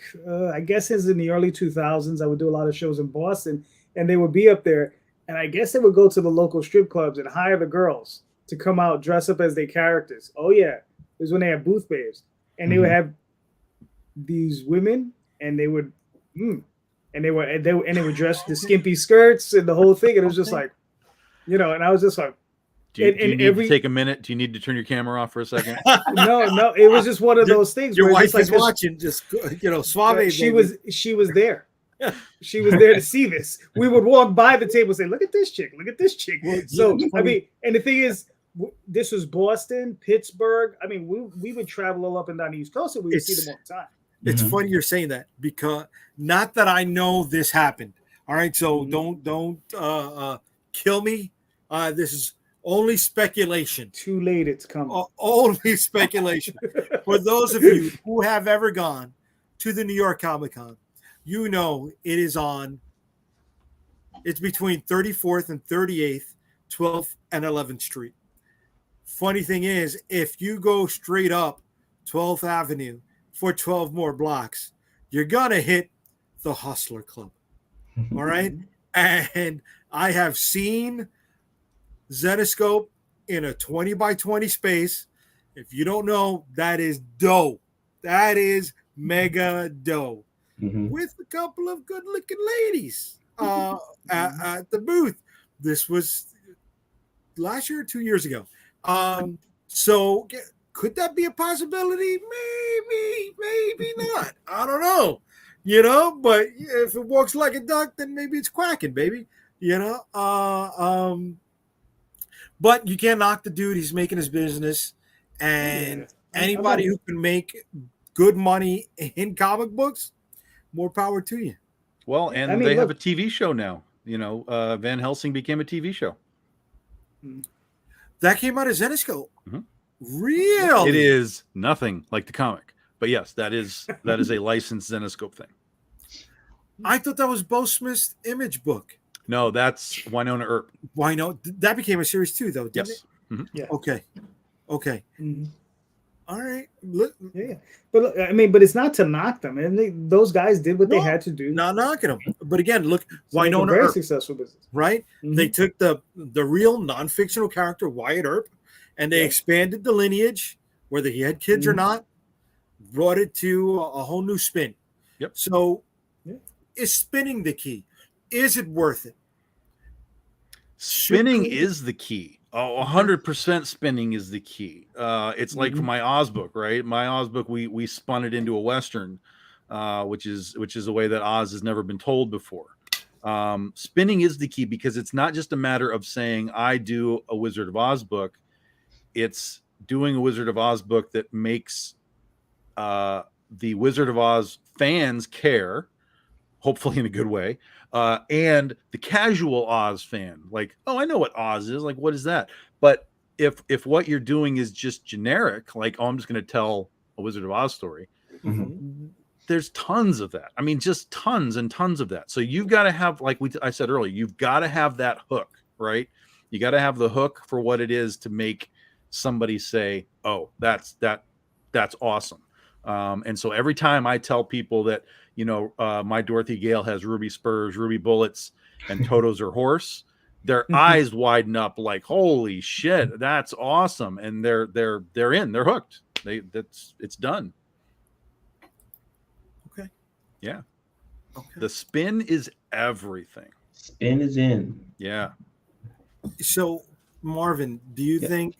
I guess it's in the early 2000s, I would do a lot of shows in Boston, and they would be up there, and I guess they would go to the local strip clubs and hire the girls to come out, dress up as their characters. Oh yeah, it was when they had booth babes, and they would have these women, and they would, and they would dress the skimpy skirts and the whole thing, and it was just like, and I was just like. Do you need to take a minute? Do you need to turn your camera off for a second? No, it was just one of those things. Your wife like is watching, just suave. She was there. She was there to see this. We would walk by the table and say, "Look at this chick! Look at this chick!" So I mean, and the thing is, this was Boston, Pittsburgh. I mean, we would travel all up and down the East Coast, and we would see them all the time. It's funny you're saying that because not that I know this happened. All right, so don't kill me. This is only speculation. Too late, it's coming. Only speculation. For those of you who have ever gone to the New York Comic Con, you know it is on. It's between 34th and 38th, 12th and 11th Street. Funny thing is, if you go straight up 12th Avenue for 12 more blocks, you're gonna hit the Hustler Club. All right. And I have seen Zenescope in a 20 by 20 space. If you don't know, that is dope. That is mega dope. With a couple of good looking ladies at the booth. This was last year or 2 years ago. So could that be a possibility? Maybe not. I don't know. But if it walks like a duck, then maybe it's quacking, baby. But you can't knock the dude. He's making his business, and anybody who can make good money in comic books, more power to you. Well, and they have a TV show now. Van Helsing became a TV show. That came out of Zenescope. Really? It is nothing like the comic. But yes, that is a licensed Zenescope thing. I thought that was Bo Smith's Image book. No, that's Winona Earp. That became a series too, though, didn't it? Yeah. Okay. All right. Yeah. But but it's not to knock them. And those guys did what they had to do. Not knocking them. But again, look, Winona very Earp, successful business. Right? They took the real non-fictional character, Wyatt Earp, and they expanded the lineage, whether he had kids or not, brought it to a whole new spin. Yep. So is spinning the key? Is it worth it? Spinning is the key. 100% spinning is the key. It's like for my Oz book, right? My Oz book, we spun it into a Western, which is a way that Oz has never been told before. Spinning is the key because it's not just a matter of saying I do a Wizard of Oz book. It's doing a Wizard of Oz book that makes the Wizard of Oz fans care, hopefully in a good way, and the casual Oz fan, like, oh, I know what Oz is. Like, what is that? But if what you're doing is just generic, like, oh, I'm just going to tell a Wizard of Oz story, there's tons of that. I mean, just tons and tons of that. So you've got to have, like I said earlier, you've got to have that hook, right? You got to have the hook for what it is to make somebody say, oh, that's awesome. And so every time I tell people that, my Dorothy Gale has ruby spurs, ruby bullets, and Toto's her horse, their eyes widen up like, holy shit, that's awesome. And they're hooked. It's done. Okay. Yeah. Okay. The spin is everything. Spin is in. Yeah. So, Marvin, do you think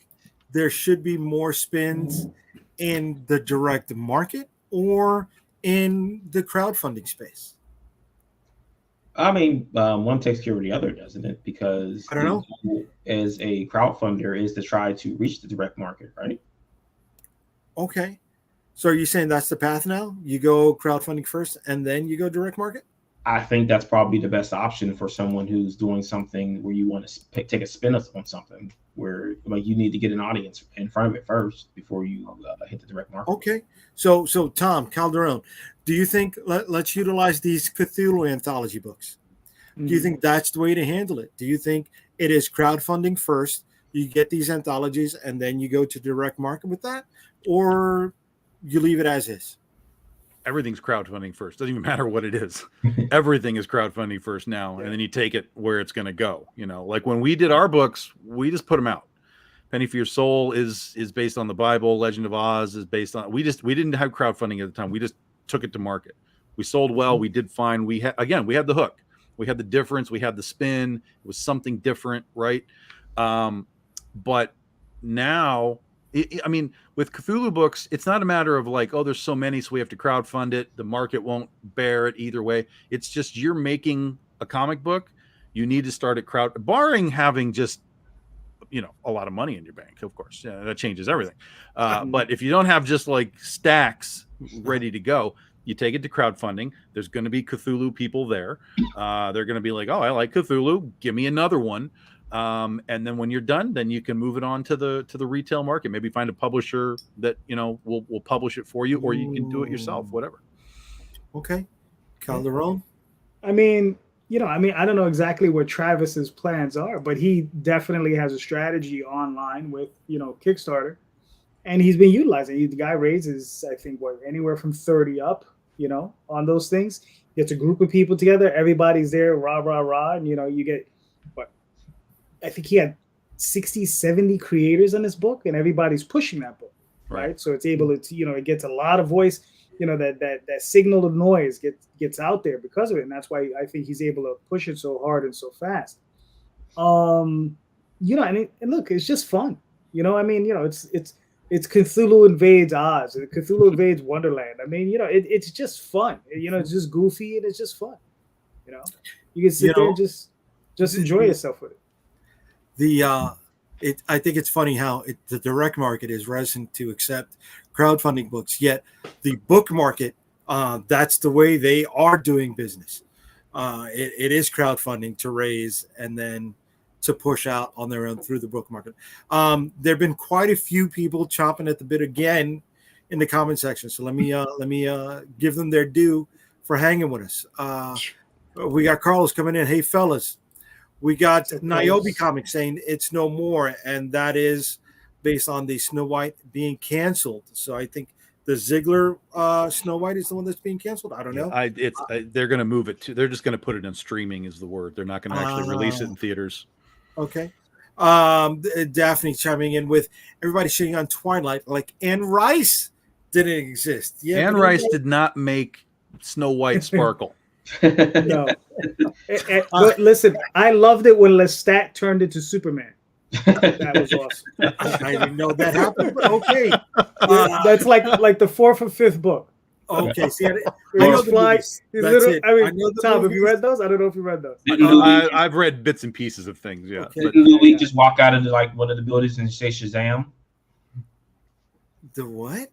there should be more spins in the direct market or in the crowdfunding space? I mean, one takes care of the other, doesn't it? Because I don't know. As a crowdfunder is to try to reach the direct market, right? Okay. So are you saying that's the path now? You go crowdfunding first and then you go direct market? I think that's probably the best option for someone who's doing something where you want to take a spin on something where like you need to get an audience in front of it first before you hit the direct market. Okay. So Tom Calderon, do you think let's utilize these Cthulhu anthology books? Do you think that's the way to handle it? Do you think it is crowdfunding first, you get these anthologies, and then you go to direct market with that? Or you leave it as is? Everything's crowdfunding first. Doesn't even matter what it is. Everything is crowdfunding first now, and then you take it where it's going to go. Like when we did our books, we just put them out. Penny for Your Soul is based on the Bible. Legend of Oz is based on. We didn't have crowdfunding at the time. We just took it to market. We sold well. We did fine. We had the hook. We had the difference. We had the spin. It was something different, right? But now. I mean, with Cthulhu books, it's not a matter of like, oh, there's so many, so we have to crowdfund it. The market won't bear it either way. It's just you're making a comic book. You need to start at barring having just, a lot of money in your bank, of course. Yeah, that changes everything. But if you don't have just like stacks ready to go, you take it to crowdfunding. There's going to be Cthulhu people there. They're going to be like, oh, I like Cthulhu. Give me another one. And then when you're done, then you can move it on to the retail market. Maybe find a publisher that will publish it for you, or you can do it yourself. Whatever. Okay, Calderon. I mean, I don't know exactly what Travis's plans are, but he definitely has a strategy online with Kickstarter, and he's been utilizing. The guy raises, I think, anywhere from 30 up, on those things. Gets a group of people together, everybody's there, rah rah rah, and you get I think he had 60, 70 creators on this book, and everybody's pushing that book, right? So it's able to, it gets a lot of voice, that signal of noise gets out there because of it, and that's why I think he's able to push it so hard and so fast. And look, it's just fun, it's Cthulhu invades Oz, Cthulhu invades Wonderland. I mean, it's just fun. It's just goofy and it's just fun. You can sit there and just enjoy yourself with it. I think it's funny how the direct market is reticent to accept crowdfunding books, yet the book market, that's the way they are doing business. It is crowdfunding to raise and then to push out on their own through the book market. There have been quite a few people chomping at the bit again in the comment section. So let me give them their due for hanging with us. We got Carlos coming in. Hey, fellas. We got Niobe Comics saying it's no more, and that is based on the Snow White being canceled. So I think the Ziegler Snow White is the one that's being canceled. I don't know. They're going to move it to. They're just going to put it in streaming. Is the word. They're not going to actually release it in theaters. Okay. Daphne chiming in with everybody shitting on Twilight, like Anne Rice didn't exist. Yeah, Anne Rice did not make Snow White sparkle. No. But listen, I loved it when Lestat turned into Superman. That was awesome. I didn't know that happened, but okay. That's like the fourth or fifth book. Okay, see, I know Tom, have you read those? I don't know if you read those. I've read bits and pieces of things. Yeah. Okay. Didn't Louis just walk out into like one of the buildings and say Shazam? The what?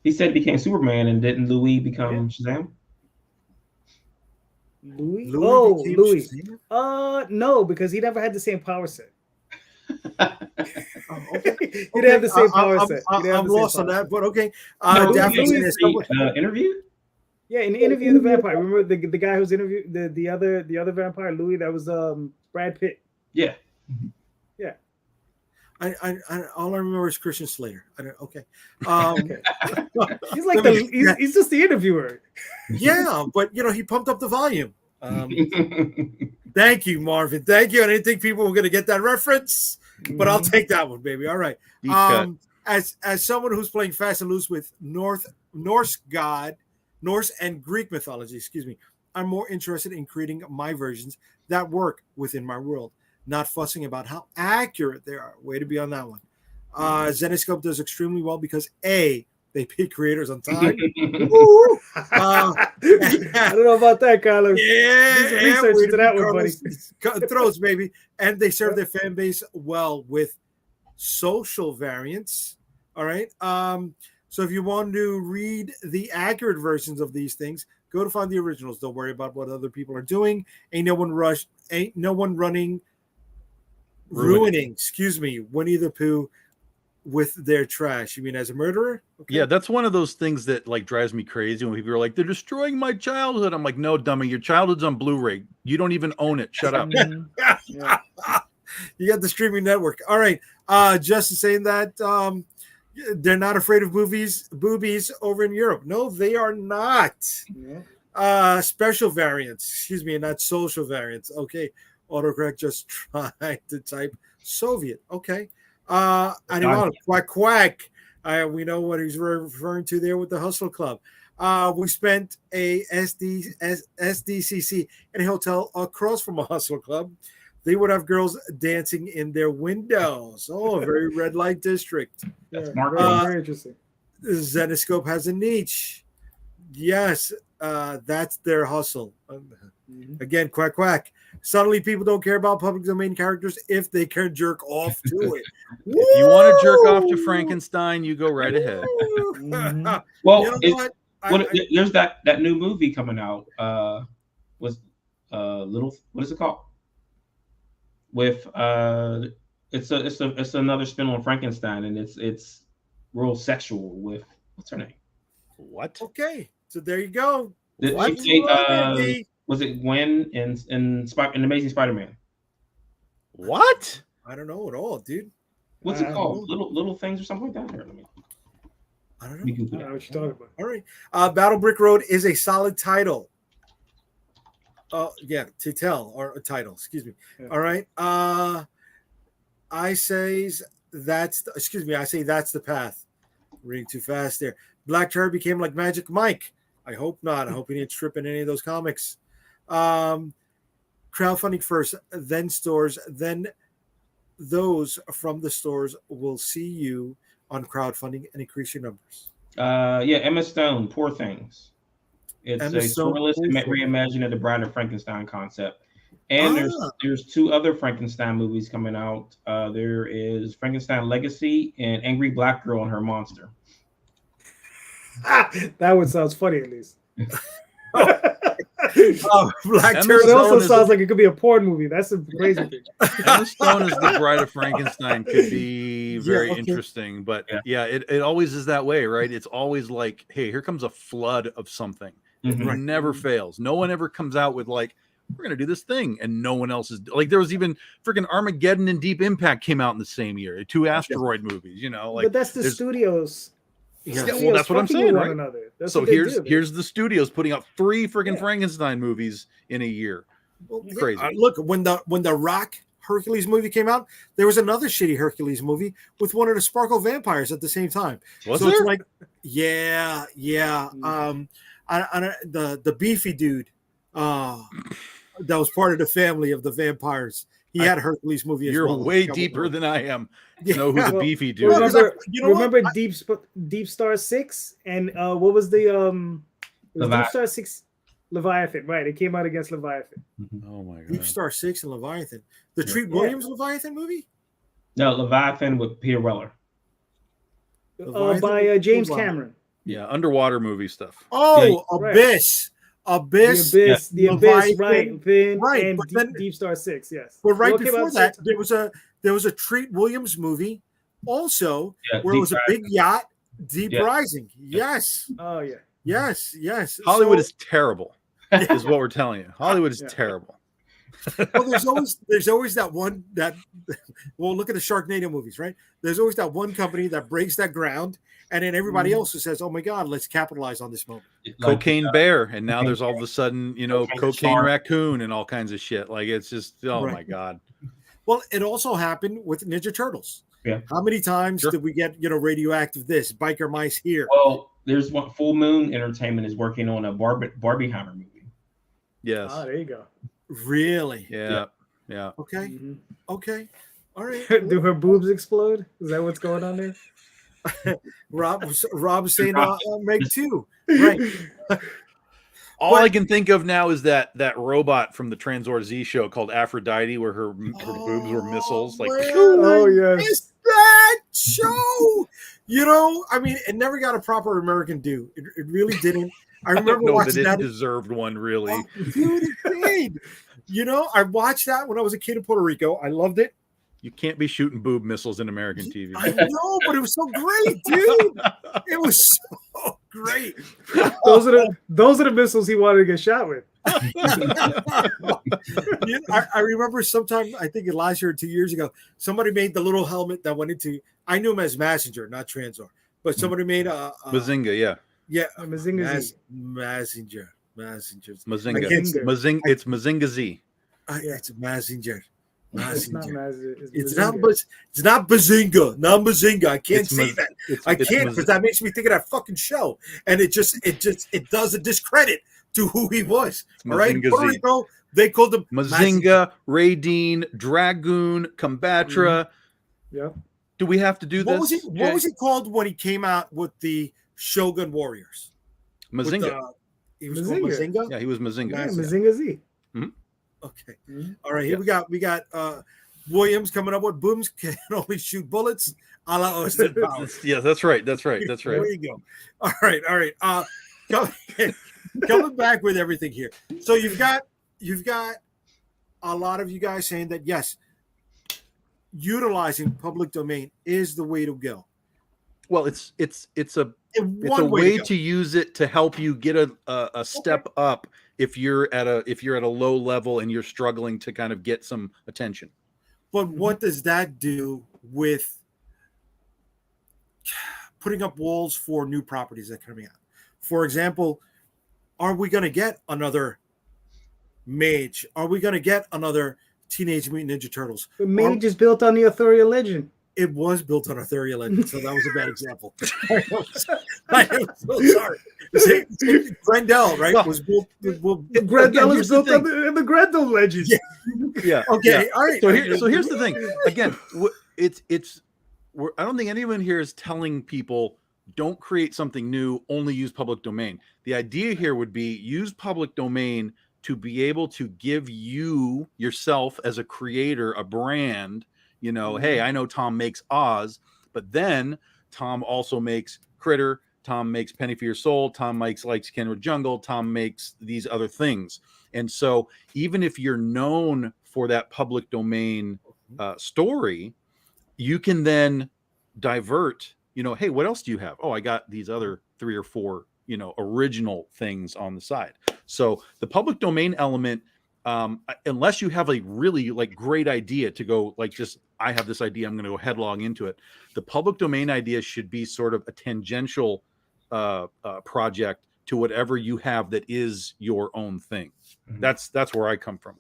He said he became Superman, and didn't Louis become Shazam? Louis? Oh, Louis. No, because he never had the same power set. Okay. He didn't have the same power set. I'm lost on that, but okay. Interview? Yeah, in the Interview of the Vampire. Remember the guy who's interviewed the other vampire, Louis? That was Brad Pitt. Yeah. Yeah. I all I remember is Christian Slater. Okay. He's like he's just the interviewer. Yeah, but he pumped up the volume. Thank you, Marvin. Thank you. I didn't think people were going to get that reference, but I'll take that one, baby. All right. As someone who's playing fast and loose with Norse and Greek mythology, I'm more interested in creating my versions that work within my world, not fussing about how accurate they are. Way to be on that one. Zenescope does extremely well because they pay creators on time. I don't know about that, Carlos. Yeah, research into that one, buddy. Cut throats, baby. And they serve their fan base well with social variants. All right. So if you want to read the accurate versions of these things, go to find the originals. Don't worry about what other people are doing. Ain't no one ruining Winnie the Pooh with their trash. You mean as a murderer? Okay. Yeah, that's one of those things that like drives me crazy when people are like, they're destroying my childhood. I'm like, no, dummy, your childhood's on Blu-ray. You don't even own it. Shut up. Yeah. You got the streaming network. All right. Just saying that they're not afraid of boobies over in Europe. No, they are not. Yeah. Special variants, not social variants. Okay. Autocorrect just tried to type Soviet. Okay. Quack. We know what he's referring to there with the Hustle Club. We spent a SDCC in a hotel across from a Hustle Club. They would have girls dancing in their windows. Oh, a very red light district. That's very interesting. Zenescope has a niche. Yes, that's their hustle. Again, quack. Suddenly, people don't care about public domain characters if they can jerk off to it. If you want to jerk off to Frankenstein, you go right ahead. Well, there's that new movie coming out. What is it called? with it's another spin on Frankenstein, and it's real sexual with what's her name? What? Okay, so there you go. Was it Gwen in Amazing Spider-Man? What? I don't know at all, dude. What's it called? Little things or something like that. Here, I don't know. I don't know what you're talking about. All right. Battle Brick Road is a solid title. To tell, or a title, excuse me. Yeah. All right. I say that's the path. Reading too fast there. Black Terror became like Magic Mike. I hope not. I hope he didn't strip in any of those comics. Crowdfunding first, then stores, then those from the stores will see you on crowdfunding and increase your numbers. Emma Stone, Poor Things. It's a surrealist reimagining of the Bride of Frankenstein concept. And there's two other Frankenstein movies coming out. There is Frankenstein Legacy and Angry Black Girl and Her Monster. That one sounds funny, at least. Black Terror also sounds like it could be a porn movie. That's a crazy thing. Emma Stone as the Bride of Frankenstein could be very interesting, but it always is that way, right? It's always like, hey, here comes a flood of something. Mm-hmm. It never fails. No one ever comes out with like, we're gonna do this thing, and no one else is like. There was even freaking Armageddon and Deep Impact came out in the same year. Two asteroid movies, But that's the studios. Well, that's what I'm saying, right? So here's the studios putting out 3 freaking Frankenstein movies in a year. Well, crazy. Look, when the Rock Hercules movie came out, there was another shitty Hercules movie with one of the Sparkle vampires at the same time. Was there? It's like, yeah. The beefy dude that was part of the family of the vampires. He had a Hercules movie as well. You're way deeper than I am to know who the beefy dude is. Remember Deep Star 6? And what was the Deep Star 6? Leviathan, right? It came out against Leviathan. Oh my god. Deep Star 6 and Leviathan. The Treat Williams Leviathan movie? No, Leviathan with Peter Weller. By James Cameron. Yeah, underwater movie stuff. Oh, Abyss. The Abyss, right? And but then, Deep Star 6, yes. But right before that, there was a Treat Williams movie, also where it was a big yacht, Deep Rising. Yes. Oh yeah. Yes. Hollywood is terrible, is what we're telling you. Hollywood is terrible. Well, there's always that one look at the Sharknado movies, right? There's always that one company that breaks that ground. And then everybody else who says, "Oh my God, let's capitalize on this moment." Cocaine Bear, and now there's all of a sudden, Cocaine Raccoon and all kinds of shit. Like it's just, my God. Well, it also happened with Ninja Turtles. Yeah. How many times did we get, radioactive this, biker mice here? Well, there's one. Full Moon Entertainment is working on a Barbieheimer movie. Yes. Oh, there you go. Really? Yeah. Okay. Mm-hmm. Okay. All right. Do her boobs explode? Is that what's going on there? Rob saying make 2. Right. All I can think of now is that robot from the Transor Z show called Aphrodite, where her boobs were missiles. Like, yes, that show. I mean, it never got a proper American due. It really didn't. I remember watching that. It deserved one, really. Oh, dude, it did. I watched that when I was a kid in Puerto Rico. I loved it. You can't be shooting boob missiles in American TV. I know, but it was so great, dude. It was so great. Those are the missiles he wanted to get shot with. I remember sometime, I think last year or 2 years ago, somebody made the little helmet that went into. I knew him as Messenger, not Transor, but somebody made a Mazinga, yeah, Mazinga Z. Mazinga. Mazinga. It's Mazinga Z. It's Mazinga. It's not Bazinga. Not Bazinga. I can't say that. I can't because that makes me think of that fucking show, and it does a discredit to who he was. All right, Puerto Rico, they called him Mazinga, Raydeen, Dragoon, Combatra. Yeah. Do we have to do this? What was he called when he came out with the Shogun Warriors? Mazinga. He was called Mazinga. Yeah, he was Mazinga. Yeah, Mazinga Z. Mm-hmm. Okay. All right. Here we got Williams coming up with booms can only shoot bullets. A la Austin Powers. Yeah, that's right. There you go. All right. Coming back with everything here. So you've got a lot of you guys saying that yes, utilizing public domain is the way to go. Well, it's a way to use it to help you get a step up if you're at a low level and you're struggling to kind of get some attention. But what does that do with putting up walls for new properties that are coming out? For example, are we going to get another Mage? Are we going to get another Teenage Mutant Ninja Turtles? But Mage is built on the Arthurian legend. It was built on Arthurian legend, so that was a bad example. I am so sorry. Grendel, right? Was built. Grendel is built on the Grendel legend. Yeah. Okay. Yeah. All right. So here's the thing. Again, I don't think anyone here is telling people don't create something new. Only use public domain. The idea here would be use public domain to be able to give you yourself as a creator a brand. You know, hey, I know Tom makes Oz, but then Tom also makes Critter. Tom makes Penny for Your Soul. Tom likes Kenwood Jungle. Tom makes these other things. And so even if you're known for that public domain story, you can then divert, you know, hey, what else do you have? Oh, I got these other 3 or 4, you know, original things on the side. So the public domain element, unless you have a really great idea to go I have this idea, I'm going to go headlong into it. The public domain idea should be sort of a tangential project to whatever you have that is your own thing. Mm-hmm. That's where I come from.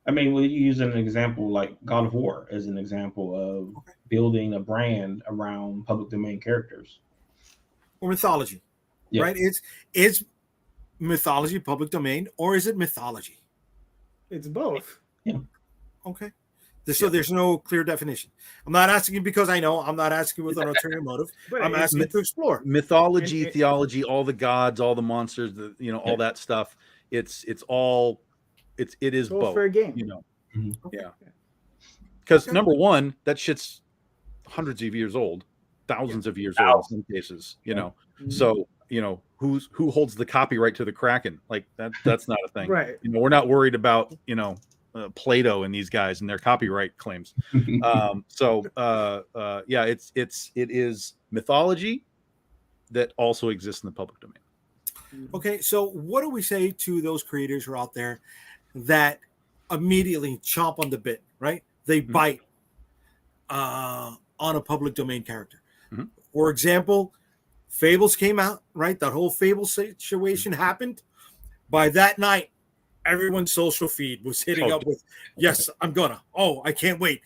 I mean, we use an example like God of War as an example of building a brand around public domain characters or mythology, right? It's mythology public domain, or is it mythology? It's both. Yeah. Okay. So there's no clear definition. I'm not asking you because I know. I'm not asking with an ulterior motive. I'm asking to explore mythology, theology, all the gods, all the monsters, all that stuff. It is both. Fair game. You know, yeah. Because number one, that shit's hundreds of years old, thousands of years old in some cases. You know, so who holds the copyright to the Kraken? Like that's not a thing. Right. You know, we're not worried about Plato and these guys and their copyright claims. It is mythology that also exists in the public domain. Okay, so what do we say to those creators who are out there that immediately chomp on the bit, right? They bite on a public domain character. Mm-hmm. For example, Fables came out, right? That whole Fables situation happened. By that night, everyone's social feed was hitting up with, yes, I'm gonna. Oh, I can't wait.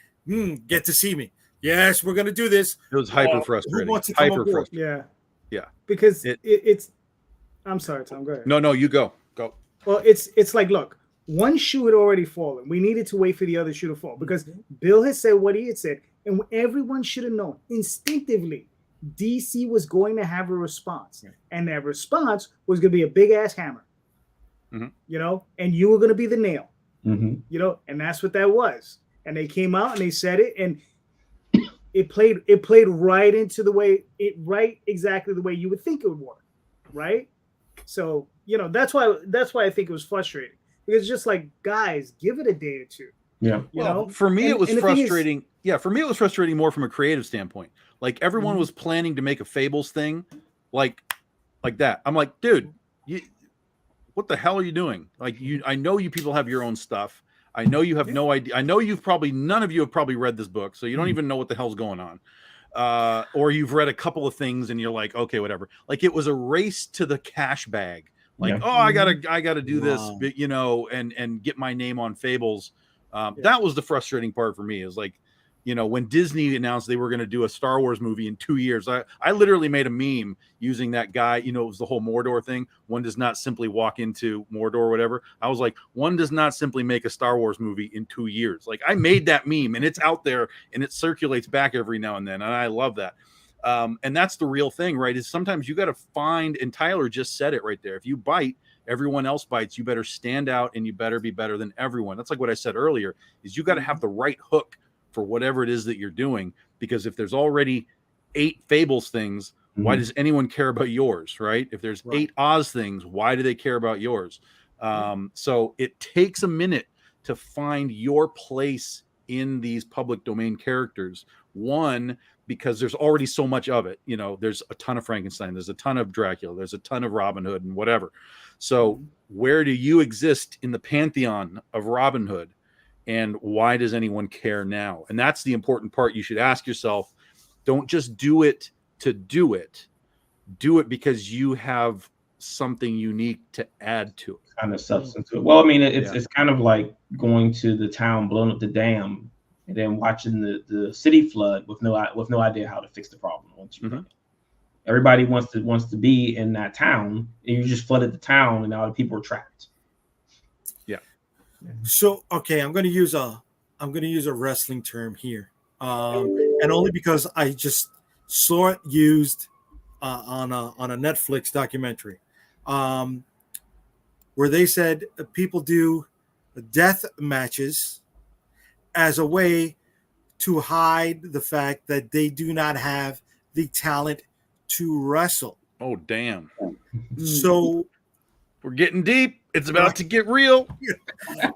Get to see me. Yes, we're gonna do this. It was hyper frustrating. Who wants to come aboard? Yeah. Because it's. I'm sorry, Tom. Go ahead. No, you go. Go. Well, it's like, look, one shoe had already fallen. We needed to wait for the other shoe to fall because Bill had said what he had said, and everyone should have known instinctively DC was going to have a response, and that response was going to be a big ass hammer. Mm-hmm. And you were going to be the nail, and that's what that was. And they came out and they said it, and it played right into exactly the way you would think it would work, right? So that's why I think it was frustrating because it's just like, guys, give it a day or two. Yeah, for me it was frustrating. For me it was frustrating more from a creative standpoint. Like everyone was planning to make a Fables thing, like that. I'm like, dude, what the hell are you doing? Like I know you people have your own stuff. I know you have no idea. I know none of you have probably read this book, so you don't even know what the hell's going on. Or you've read a couple of things and you're like, okay, whatever. Like it was a race to the cash bag. Like, I gotta do this, and get my name on Fables. That was the frustrating part for me. Is like, when Disney announced they were going to do a Star Wars movie in 2 years, I literally made a meme using that guy. It was the whole Mordor thing. One does not simply walk into Mordor or whatever. I was like, one does not simply make a Star Wars movie in 2 years. Like I made that meme and it's out there and it circulates back every now and then. And I love that. And that's the real thing, right? Is sometimes you got to find, and Tyler just said it right there. If you bite, everyone else bites. You better stand out and you better be better than everyone. That's like what I said earlier, is you got to have the right hook for whatever it is that you're doing. Because if there's already 8 Fables things, why does anyone care about yours, right? If there's 8 Oz things, why do they care about yours? So it takes a minute to find your place in these public domain characters. One, because there's already so much of it. You know, there's a ton of Frankenstein, there's a ton of Dracula, there's a ton of Robin Hood and whatever. So where do you exist in the pantheon of Robin Hood, and why does anyone care now? And that's the important part. You should ask yourself, don't just do it to do it. Do it because you have something unique to add to it. Kind of substance to it. Well, I mean, it's kind of like going to the town, blowing up the dam, and then watching the city flood with no idea how to fix the problem. Once you everybody wants to be in that town, and you just flooded the town, and now the people are trapped. Yeah. So okay, I'm going to use a wrestling term here, and only because I just saw it used on a Netflix documentary, where they said people do death matches as a way to hide the fact that they do not have the talent to wrestle. Oh, damn. So we're getting deep. It's about to get real.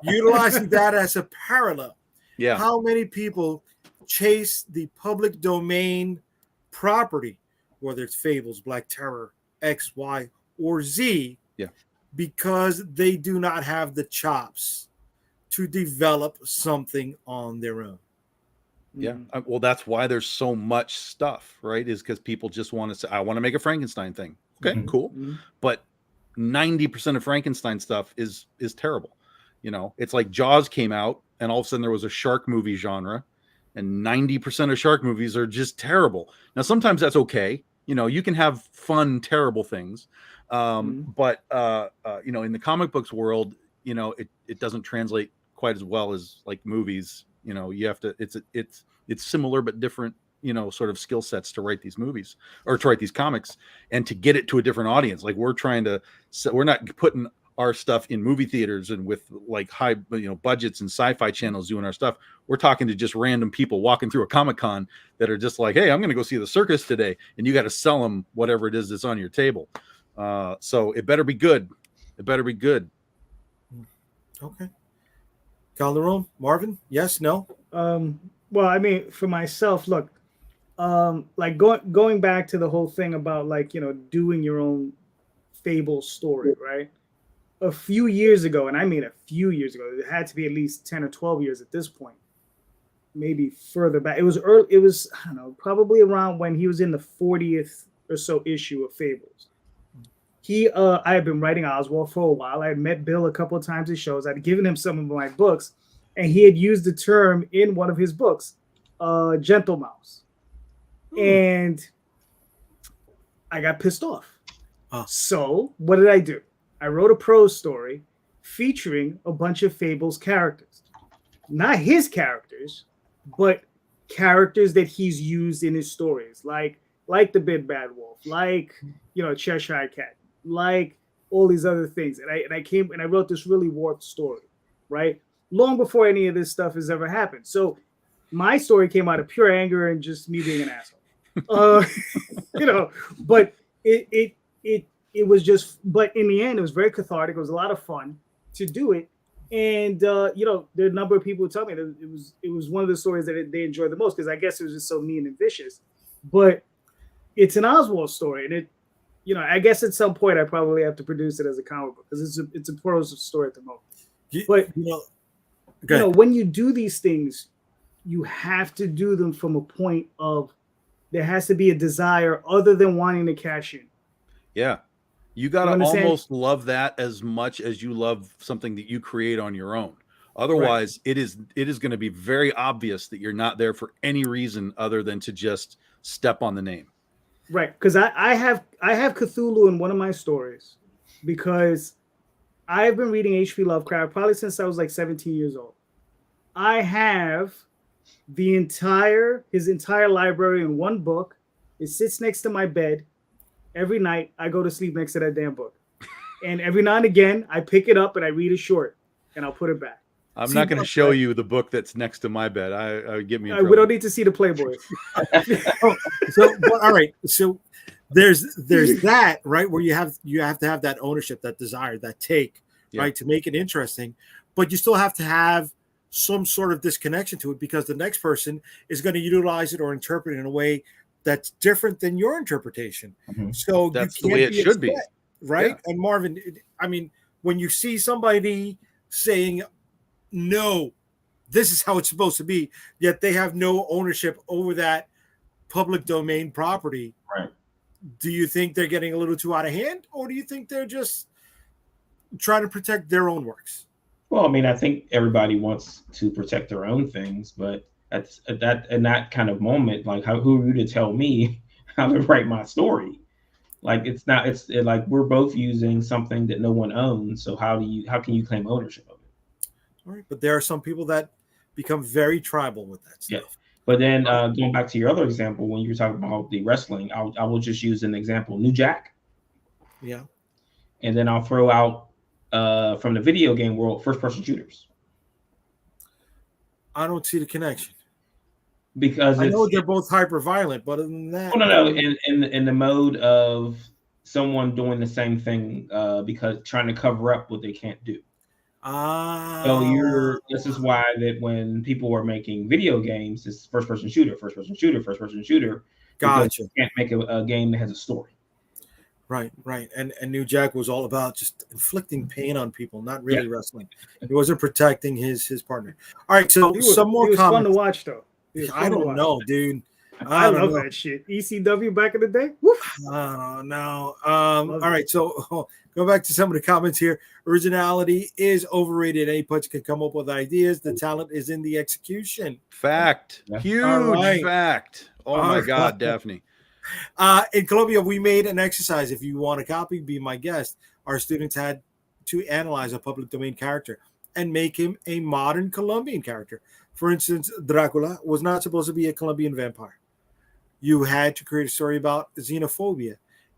Utilizing that as a parallel. Yeah. How many people chase the public domain property, whether it's Fables, Black Terror, X, Y, or Z, because they do not have the chops to develop something on their own. Yeah. Well, that's why there's so much stuff, right? Is because people just want to say, I want to make a Frankenstein thing. Okay, cool. But 90% of Frankenstein stuff is terrible. You know, it's like Jaws came out and all of a sudden there was a shark movie genre, and 90% of shark movies are just terrible. Now, sometimes that's okay. You know, you can have fun, terrible things. But, you know, in the comic books world, you know, it doesn't translate quite as well as like movies. You know, you have to, it's similar, but different, you know, sort of skill sets to write these movies or to write these comics and to get it to a different audience. Like we're not putting our stuff in movie theaters and with like high, you know, budgets and sci-fi channels doing our stuff. We're talking to just random people walking through a Comic-Con that are just like, hey, I'm going to go see the circus today. And you got to sell them whatever it is that's on your table. So it better be good. It better be good. Okay. Calderon, Marvin, yes, no? Well, I mean, for myself, look, like going back to the whole thing about like, you know, doing your own fable story, right? A few years ago, and I mean a few years ago, it had to be at least 10 or 12 years at this point, maybe further back. It was early, I don't know, probably around when he was in the 40th or so issue of Fables. I had been writing Oswald for a while. I had met Bill a couple of times at shows. I'd given him some of my books, and he had used the term in one of his books, gentle mouse. And I got pissed off. So what did I do? I wrote a prose story featuring a bunch of Fables characters. Not his characters, but characters that he's used in his stories, like the Big Bad Wolf, like, you know, Cheshire Cat, like all these other things. And I wrote this really warped story, right? Long before any of this stuff has ever happened. So my story came out of pure anger and just me being an asshole. You know, but it was just, but in the end, it was very cathartic. It was a lot of fun to do it. And, you know, there are a number of people who tell me that it was one of the stories that they enjoyed the most, because I guess it was just so mean and vicious. But it's an Oswald story, and it, you know, I guess at some point I probably have to produce it as a comic book, because it's a prose story at the moment. But you know, when you do these things, you have to do them from a point of there has to be a desire other than wanting to cash in. Yeah. You got to almost love that as much as you love something that you create on your own. Otherwise, it is going to be very obvious that you're not there for any reason other than to just step on the name. Right, because I have Cthulhu in one of my stories, because I've been reading H.P. Lovecraft probably since I was like 17 years old. I have his entire library in one book. It sits next to my bed. Every night I go to sleep next to that damn book. And every now and again I pick it up and I read a short and I'll put it back. I'm not going to show you the book that's next to my bed. I get me in trouble. We don't need to see the Playboy. All right. So there's that, right, where you have to have that ownership, that desire, that take, right, to make it interesting. But you still have to have some sort of disconnection to it because the next person is going to utilize it or interpret it in a way that's different than your interpretation. Mm-hmm. So that's the way it should be, right? Yeah. And Marvin, I mean, when you see somebody saying, no, this is how it's supposed to be, yet they have no ownership over that public domain property, right? Do you think they're getting a little too out of hand, or do you think they're just trying to protect their own works? Well, I mean, I think everybody wants to protect their own things, but at that kind of moment, like, who are you to tell me how to write my story? Like, it's like we're both using something that no one owns. So how can you claim ownership of it? All right, but there are some people that become very tribal with that stuff. Yeah. But then going back to your other example, when you were talking about the wrestling, I will just use an example, New Jack. Yeah. And then I'll throw out from the video game world, first-person shooters. I don't see the connection. Because I know they're both hyper violent, but other than that, no. In the mode of someone doing the same thing because trying to cover up what they can't do. So this is why that when people are making video games, it's first-person shooter. Gotcha. You can't make a game that has a story. Right. And New Jack was all about just inflicting pain on people, not really wrestling. He wasn't protecting his partner. All right, so some more comments. Fun to watch, though. I don't know, dude. I love that shit. ECW back in the day. Woof. I don't know. All right, so go back to some of the comments here. Originality is overrated. Any punch can come up with ideas. The talent is in the execution. Fact. Huge fact. Oh my God, Daphne. In Colombia, we made an exercise. If you want a copy, be my guest. Our students had to analyze a public domain character and make him a modern Colombian character. For instance, Dracula was not supposed to be a Colombian vampire. You had to create a story about xenophobia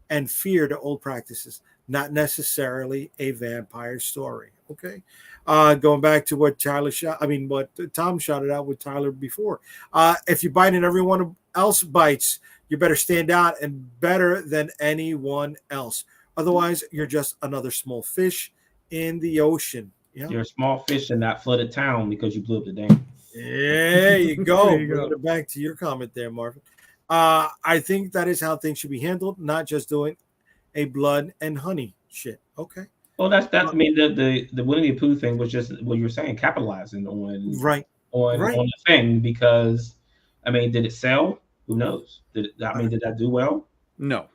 and fear to old practices, not necessarily a vampire story. Okay. Going back to what what Tom shouted out with Tyler before. If you bite and everyone else bites, you better stand out and better than anyone else. Otherwise, you're just another small fish in the ocean. Yeah. You're a small fish in that flooded town because you blew up the dam. There you go. Bring it back to your comment there, Marvin. I think that is how things should be handled, not just doing a blood and honey shit. Okay. Well, that's I mean, the Winnie the Pooh thing was just what you were saying, capitalizing on the thing, because I mean, did it sell? Who knows? Did that do well? No.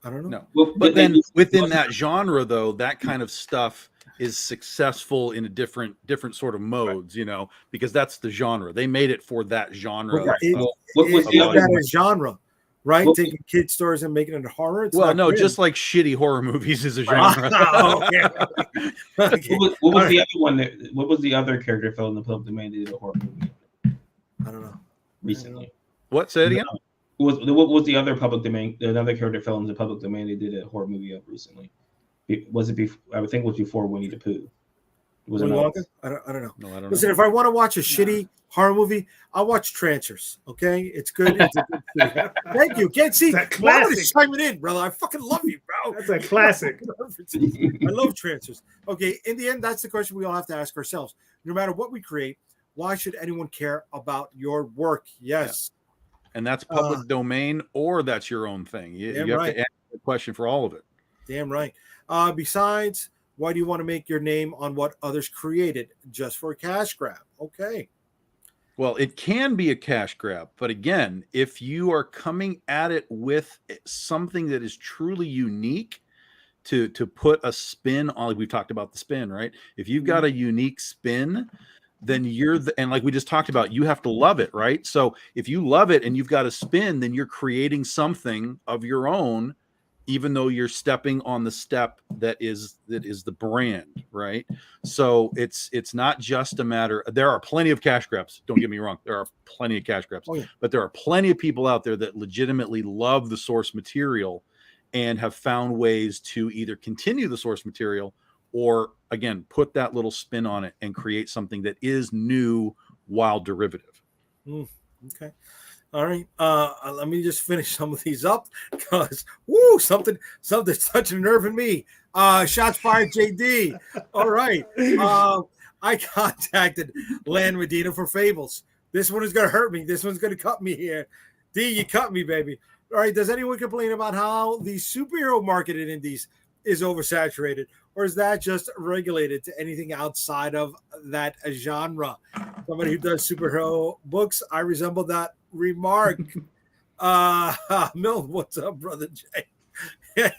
I don't know. No. Well, but then within that genre, though, that kind of stuff is successful in a different sort of modes, because that's the genre. They made it for that genre. What was that genre? Right? Taking kid stories and making it a horror? Just like shitty horror movies is a genre. Okay. What was the other one? What was the other character fell in the public domain that did a horror movie? I don't know. Recently. What? Say it again? What was the other public domain? Another character fell in the public domain. They did a horror movie of recently. Was it before? I would think it was before Winnie the Pooh. Was it? I don't know. No, I don't Listen, know. if I want to watch a shitty horror movie, I'll watch Trancers. Okay, it's good. It's a good Thank you. Can't see. Classic. Chiming in, brother. I fucking love you, bro. That's a classic. I love Trancers. Okay, in the end, that's the question we all have to ask ourselves. No matter what we create, why should anyone care about your work? Yes. Yeah. And that's public domain, or that's your own thing. You have to answer the question for all of it. Damn right. Besides, why do you want to make your name on what others created just for a cash grab? Okay. Well, it can be a cash grab, but again, if you are coming at it with something that is truly unique, to put a spin on, like we've talked about the spin, right? If you've got a unique spin, then and like we just talked about, you have to love it, right? So if you love it and you've got a spin, then you're creating something of your own, even though you're stepping on the step that is the brand, right? So it's not just a matter. There are plenty of cash grabs. Don't get me wrong. There are plenty of cash grabs, but there are plenty of people out there that legitimately love the source material and have found ways to either continue the source material or, again, put that little spin on it and create something that is new while derivative. Okay. All right. Let me just finish some of these up because something's touching a nerve in me. Shots fired, JD. All right. I contacted Lan Medina for Fables. This one is going to hurt me. This one's going to cut me here. D, you cut me, baby. All right, does anyone complain about how the superhero market in indies is oversaturated, or is that just regulated to anything outside of that genre? Somebody who does superhero books, I resemble that remark. Milton, what's up, brother Jay?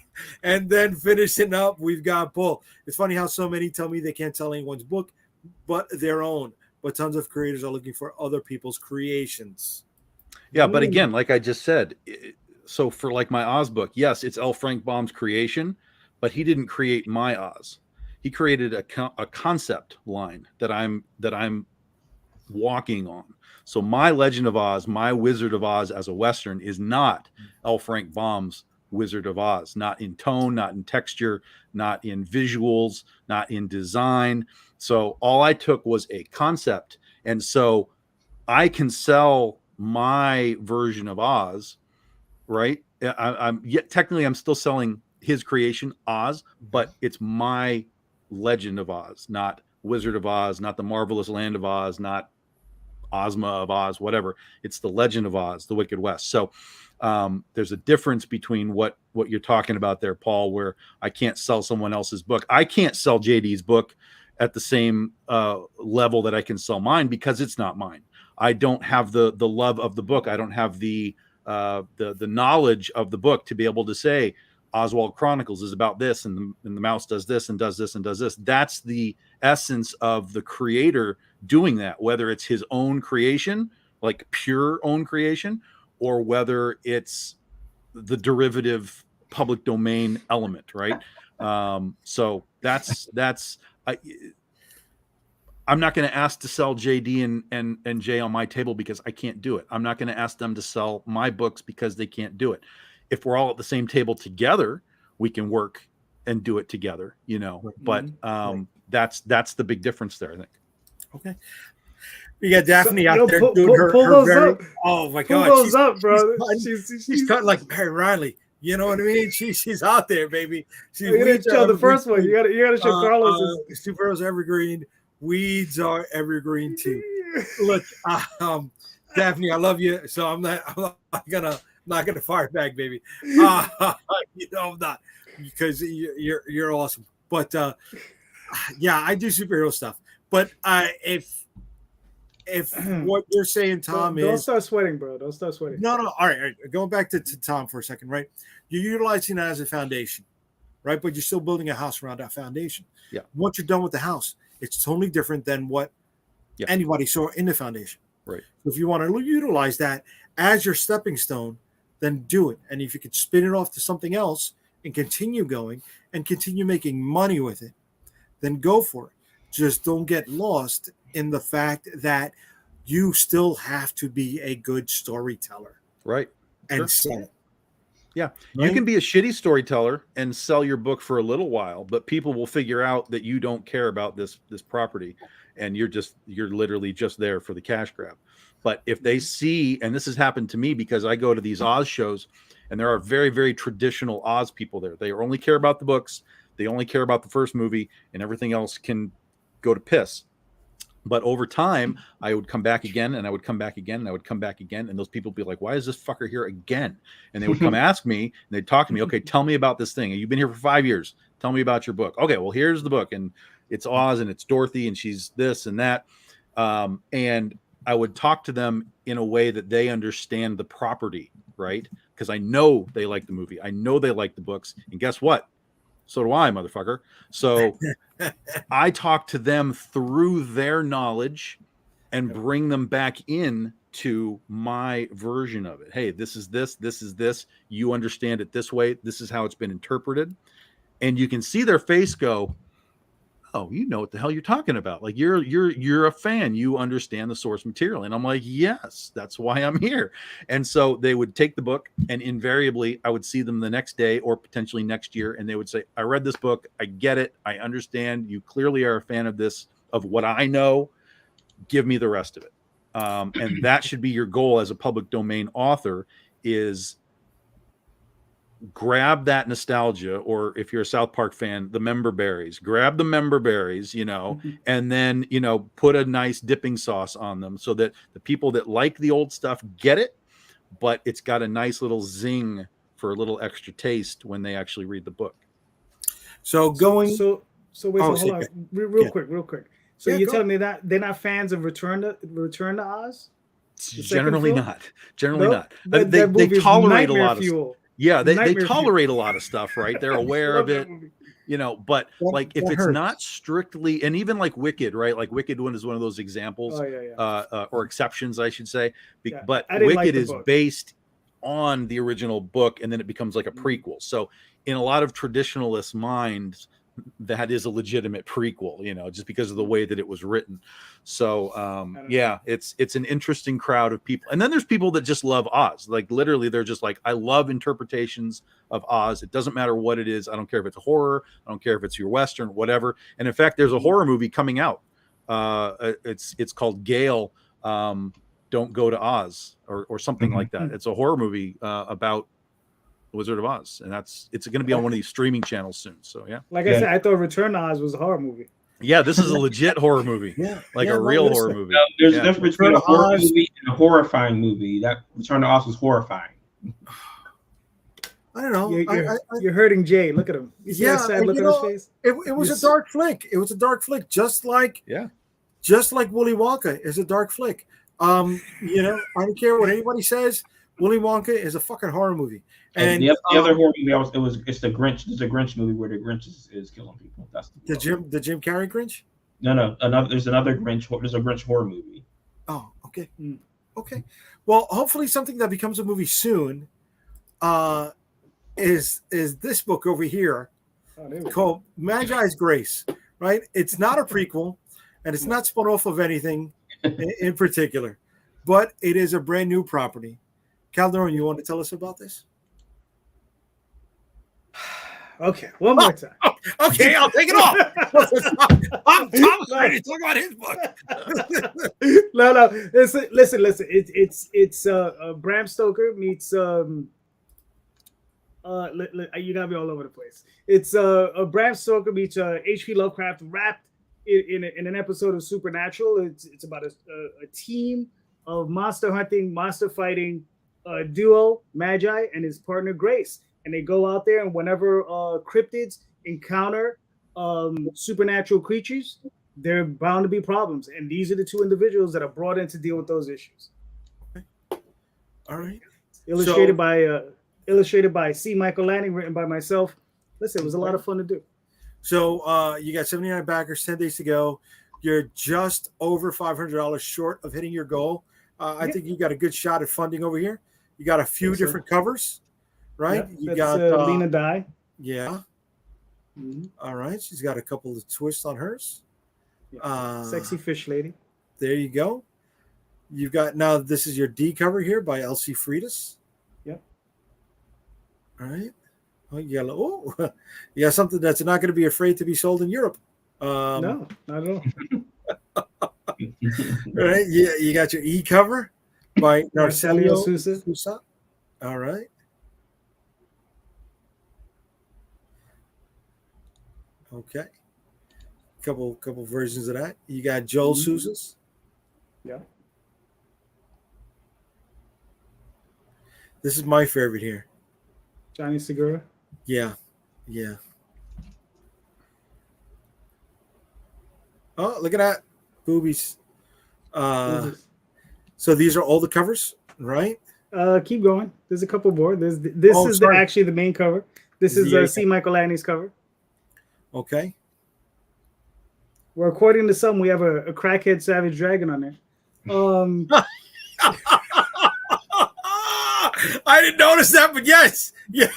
And then finishing up, we've got Paul. It's funny how so many tell me they can't sell anyone's book but their own, but tons of creators are looking for other people's creations. Yeah, but again, like I just said, so for like my Oz book, yes, it's L. Frank Baum's creation, but he didn't create my Oz. He created a concept line that I'm walking on. So my Legend of Oz, my Wizard of Oz as a Western is not L. Frank Baum's Wizard of Oz, not in tone, not in texture, not in visuals, not in design. So all I took was a concept. And so I can sell my version of Oz, right? I'm yet technically I'm still selling his creation, Oz, but it's my Legend of Oz, not Wizard of Oz, not the Marvelous Land of Oz, not Ozma of Oz, whatever. It's the Legend of Oz, the Wicked West. So there's a difference between what you're talking about there, Paul, where I can't sell someone else's book. I can't sell JD's book at the same level that I can sell mine because it's not mine. I don't have the love of the book. I don't have the knowledge of the book to be able to say Oswald Chronicles is about this, and the mouse does this and does this and does this. That's the essence of the creator doing that, whether it's his own creation, like pure own creation, or whether it's the derivative public domain element, right? So that's I'm not going to ask to sell JD and Jay on my table because I can't do it. I'm not going to ask them to sell my books because they can't do it. If we're all at the same table together, we can work and do it together, you know. But that's the big difference there, I think. Okay. You got Daphne out there doing her very, up. Oh my God. Pull those up, bro. She's cutting like Perry Riley. You know what I mean? She's out there, baby. You gotta show the first one. You gotta show Carlos. Superheroes evergreen. Weeds are evergreen too. Look, Daphne, I love you. So I'm not gonna fire back, baby. You know I'm not, because you're awesome. But yeah, I do superhero stuff. But if what you're saying, Tom, don't start sweating, bro. Don't start sweating. No. All right. Going back to Tom for a second, right? You're utilizing that as a foundation, right? But you're still building a house around that foundation. Yeah. Once you're done with the house, it's totally different than what anybody saw in the foundation. Right. So if you want to utilize that as your stepping stone, then do it. And if you could spin it off to something else and continue going and continue making money with it, then go for it. Just don't get lost in the fact that you still have to be a good storyteller. Right. And sell it. Yeah. Right? You can be a shitty storyteller and sell your book for a little while, but people will figure out that you don't care about this property and you're literally just there for the cash grab. But if they see, and this has happened to me because I go to these Oz shows and there are very, very traditional Oz people there. They only care about the books. They only care about the first movie, and everything else can go to piss. But over time, I would come back again, and I would come back again, and I would come back again, and those people would be like, why is this fucker here again? And they would come ask me, and they'd talk to me, okay, tell me about this thing. You've been here for 5 years. Tell me about your book. Okay, well, here's the book, and it's Oz, and it's Dorothy, and she's this and that. And I would talk to them in a way that they understand the property, right? Because I know they like the movie. I know they like the books. And guess what? So do I, motherfucker. So I talk to them through their knowledge and bring them back in to my version of it. Hey, this is this, this is this. You understand it this way. This is how it's been interpreted. And you can see their face go, oh, you know what the hell you're talking about. Like you're a fan. You understand the source material. And I'm like, yes, that's why I'm here. And so they would take the book, and invariably I would see them the next day or potentially next year. And they would say, I read this book. I get it. I understand. You clearly are a fan of this, of what I know. Give me the rest of it. And that should be your goal as a public domain author, is grab that nostalgia, or if you're a South Park fan, the member berries. Grab the member berries, and then put a nice dipping sauce on them so that the people that like the old stuff get it, but it's got a nice little zing for a little extra taste when they actually read the book. So wait, hold on, real quick. So you're telling me that they're not fans of Return to Oz? Generally not. They tolerate a lot of stuff. Yeah, they tolerate a lot of stuff, right? They're aware of it, but like if it's not strictly, and even like Wicked, right? Like Wicked one is one of those examples, or exceptions, I should say. But Wicked is based on the original book, and then it becomes like a prequel. So in a lot of traditionalist minds, that is a legitimate prequel, just because of the way that it was written. So it's an interesting crowd of people. And then there's people that just love Oz. Like literally they're just like, I love interpretations of Oz. It doesn't matter what it is. I don't care if it's a horror. I don't care if it's your Western, whatever. And in fact, there's a horror movie coming out. It's called Gale. Don't Go to Oz or something like that. It's a horror movie about Wizard of Oz, and it's going to be on one of these streaming channels soon. So I said, I thought Return to Oz was a horror movie. Yeah, this is a legit horror movie, a real horror movie. There's a difference between a horror movie and a horrifying movie. That Return to Oz was horrifying. I don't know. You're hurting Jay. Look at him. You see that sad look on his face? It was a dark flick. It was a dark flick, just like Willy Wonka is a dark flick. I don't care what anybody says. Willy Wonka is a fucking horror movie. And the other horror movie it's the Grinch. There's a Grinch movie where the Grinch is killing people. That's the Jim Carrey Grinch. No, there's another Grinch. There's a Grinch horror movie. Oh, okay, okay. Well, hopefully something that becomes a movie soon. Is this book over here called Magi's Grace? Right. It's not a prequel, and it's not spun off of anything in particular, but it is a brand new property. Calderon, you want to tell us about this? Okay, one more time. Okay, I'll take it off. I'm ready to talk about his book. No. Listen. It's Bram Stoker meets you gotta be all over the place. It's Bram Stoker meets H.P. Lovecraft wrapped in an episode of Supernatural. It's about a team of monster hunting, monster fighting duo, Magi and his partner Grace. And they go out there, and whenever cryptids encounter supernatural creatures, there are bound to be problems. And these are the two individuals that are brought in to deal with those issues. Okay. All right. Illustrated by C. Michael Lanning, written by myself. Listen, it was a lot of fun to do. So you got 79 backers, 10 days to go. You're just over $500 short of hitting your goal. I think you got a good shot at funding over here. You got a few different covers. Right, you got Lena Dye. Yeah. All right, she's got a couple of twists on hers. Sexy Fish Lady. There you go. You've got now. This is your D cover here by Elsie Freitas. Yep. All right. Oh, you got something that's not going to be afraid to be sold in Europe. No, not at all. Right. Yeah, you got your E cover by Marcelio Sousa. All right. Okay. Couple versions of that. You got Joel Sousa's. Yeah. This is my favorite here. Johnny Segura. Yeah. Oh, look at that. Boobies. So these are all the covers, right? Keep going. There's a couple more. This is actually the main cover. This is C. Michael Lanning's cover. Okay. Well, according to some, we have a crackhead savage dragon on there. I didn't notice that, but yes. Yeah.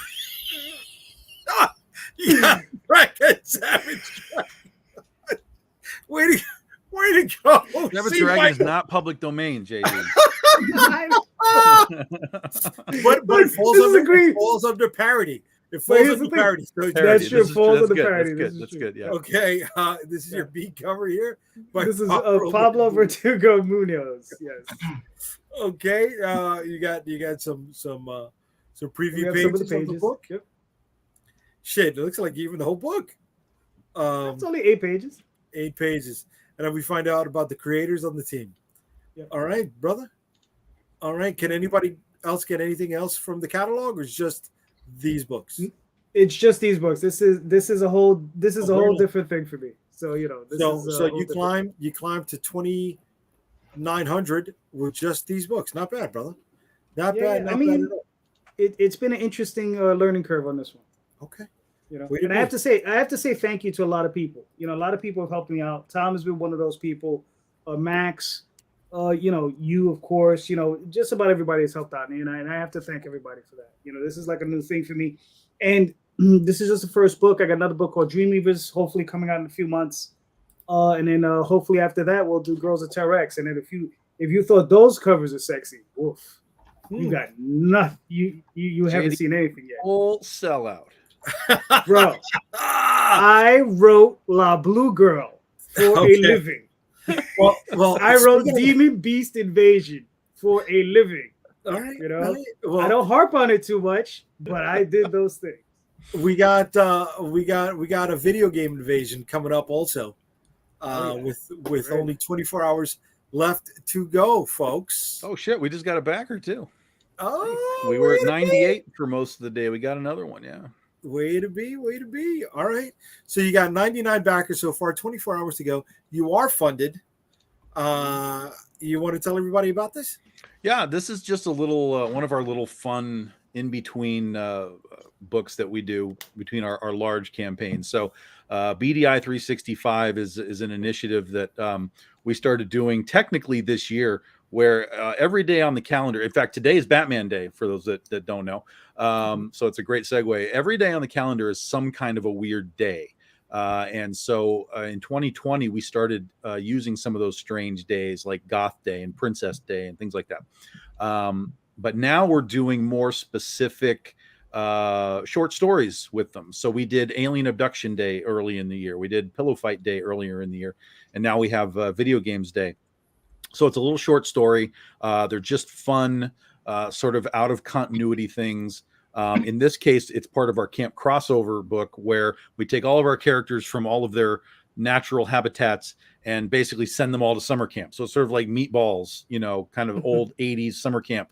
Yeah. Crackhead savage dragon. Way to go. Savage dragon is not public domain, JD. but it falls under parody. It falls under parody. So that's true. Falls under parody. That's good. Yeah. Okay. This is your B cover here. This is Pablo Verdugo Munoz. Yes. Okay. You got some So preview some pages of the pages. of the book. Yep. Shit, it looks like even the whole book. It's only 8 pages. 8 pages. And then we find out about the creators on the team. Yep. All right, brother. All right. Can anybody else get anything else from the catalog, or is just these books? It's just these books. This is a whole different thing for me. So you climb to 2,900 with just these books. Not bad, brother. Not bad. Not bad at all. It's been an interesting learning curve on this one. Okay. And I have to say thank you to a lot of people. A lot of people have helped me out. Tom has been one of those people. Max, you of course, just about everybody has helped out, and I have to thank everybody for that. This is like a new thing for me, and this is just the first book. I got another book called Dreamweavers, hopefully coming out in a few months, and then hopefully after that we'll do Girls of Terror X. And then if you thought those covers are sexy, woof, you got nothing. You haven't seen anything yet. Full sellout. Bro, I wrote La Blue Girl for a living. Well, I wrote Demon Beast Invasion for a living. All right. Well, I don't harp on it too much, but I did those things. We got a video game invasion coming up also, with only 24 hours left to go, folks. Oh shit, we just got a backer too. Oh, we were at 98 for most of the day. We got another one, yeah. Way to be. All right. So you got 99 backers so far, 24 hours to go. You are funded. You want to tell everybody about this? Yeah, this is just a little one of our little fun in between books that we do between our large campaigns. So BDI 365 is an initiative that we started doing technically this year, where every day on the calendar, in fact, today is Batman Day for those that don't know. So it's a great segue. Every day on the calendar is some kind of a weird day. And so in 2020, we started using some of those strange days like Goth Day and Princess Day and things like that. But now we're doing more specific short stories with them. So we did Alien Abduction Day early in the year. We did Pillow Fight Day earlier in the year. And now we have Video Games Day. So it's a little short story. They're just fun, sort of out of continuity things. In this case, it's part of our camp crossover book, where we take all of our characters from all of their natural habitats and basically send them all to summer camp. So it's sort of like Meatballs, kind of old 80s summer camp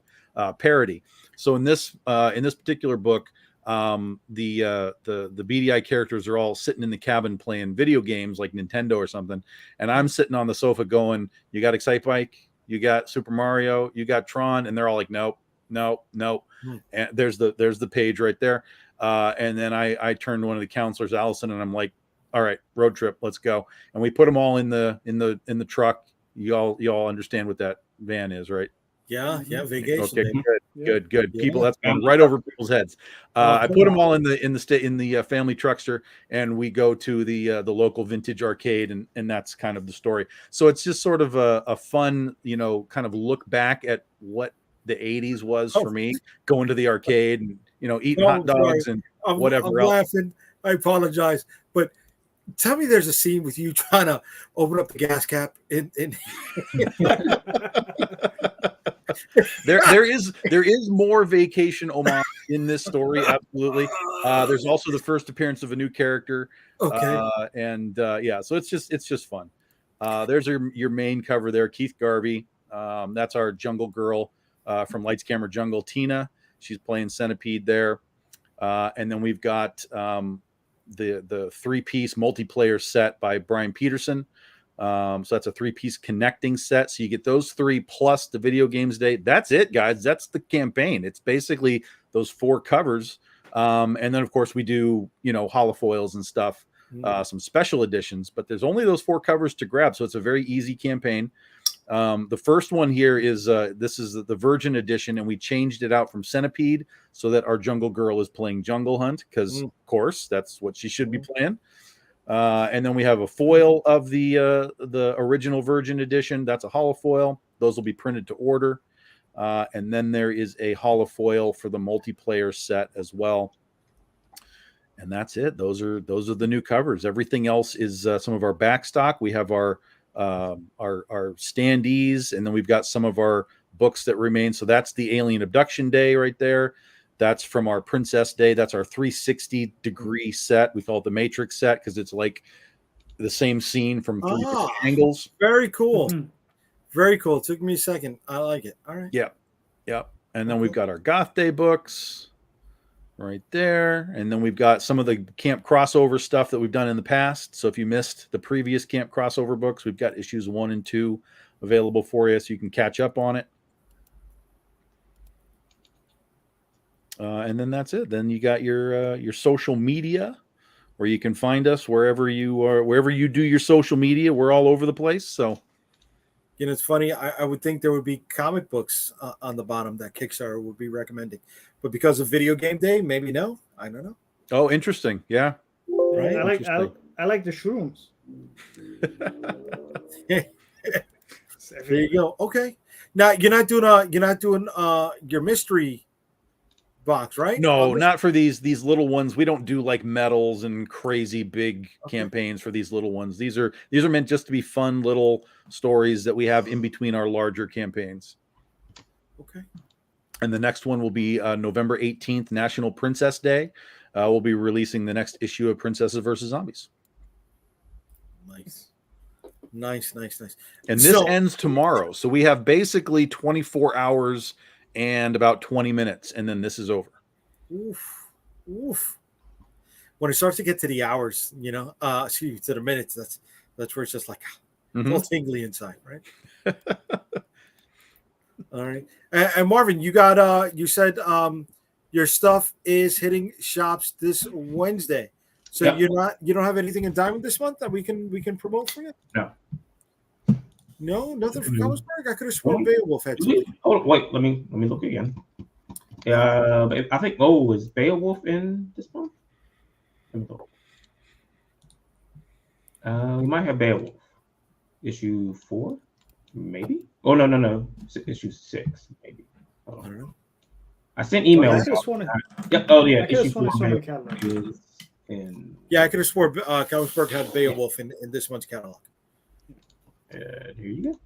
parody. So in this particular book, the BDI characters are all sitting in the cabin playing video games like Nintendo or something, and I'm sitting on the sofa going, "You got Excite Bike? You got Super Mario? You got Tron?" And they're all like, "Nope." And there's the page right there. And then I turned to one of the counselors, Allison, and I'm like, "All right, road trip, let's go." And we put them all in the truck. You all understand what that van is, right? Yeah, vacation. Okay, good. People, that's going right over people's heads. I put them all in the family truckster, and we go to the local vintage arcade, and that's kind of the story. So it's just sort of a fun, kind of look back at what the 80s was for me, going to the arcade and eating hot dogs and whatever I'm else. Laughing. I apologize, but tell me there's a scene with you trying to open up the gas cap in There is more vacation homage in this story, absolutely. There's also the first appearance of a new character. Okay. So it's just fun. There's your main cover there, Keith Garvey. That's our jungle girl from Lights Camera Jungle, Tina. She's playing Centipede there. And then we've got the 3-piece multiplayer set by Brian Peterson. So that's a 3-piece connecting set. So you get those 3 plus the Video Games Day. That's it, guys. That's the campaign. It's basically those 4 covers. And then of course we do, holofoils and stuff, some special editions, but there's only those 4 covers to grab. So it's a very easy campaign. The first one here is, this is the Virgin edition, and we changed it out from Centipede so that our jungle girl is playing Jungle Hunt. Cause of course that's what she should be playing. And then we have a foil of the original Virgin edition. That's a holofoil. Those will be printed to order. And then there is a holofoil for the multiplayer set as well. And that's it. Those are the new covers. Everything else is some of our back stock. We have our standees, and then we've got some of our books that remain. So that's the Alien Abduction Day right there. That's from our Princess Day. That's our 360-degree set. We call it the Matrix set because it's like the same scene from 3 different angles. Very cool. Mm-hmm. Very cool. It took me a second. I like it. All right. Yeah. Yep. And then we've got our Goth Day books right there. And then we've got some of the camp crossover stuff that we've done in the past. So if you missed the previous camp crossover books, we've got issues 1 and 2 available for you so you can catch up on it. And then that's it. Then you got your social media where you can find us wherever you are, wherever you do your social media. We're all over the place. So, it's funny. I would think there would be comic books on the bottom that Kickstarter would be recommending, but because of Video Game Day, maybe no. I don't know. Oh, interesting. Yeah. Right. I like the shrooms. There you go. Okay. Now you're not doing your mystery box, right? No, not for these little ones. We don't do like medals and crazy big campaigns for these little ones. These are meant just to be fun little stories that we have in between our larger campaigns. Okay. And the next one will be November 18th, National Princess Day. We'll be releasing the next issue of Princesses versus Zombies. Nice. And this ends tomorrow. So we have basically 24 hours and about 20 minutes, and then this is over. Oof. When it starts to get to the hours, to the minutes, that's where it's just like all tingly inside, right? All right. And Marvin, you got you said your stuff is hitting shops this Wednesday. So you don't have anything in Diamond this month that we can promote for you? No, nothing from Comicsburgh. I could have sworn Beowulf had something. Oh wait, let me look again. I think is Beowulf in this month? Let me look. We might have Beowulf issue 4, maybe. Oh no, issue 6, maybe. I don't know. I sent emails. Issue 4 is in. Yeah, I could have sworn Comicsburgh had Beowulf in this month's catalog. Here you go.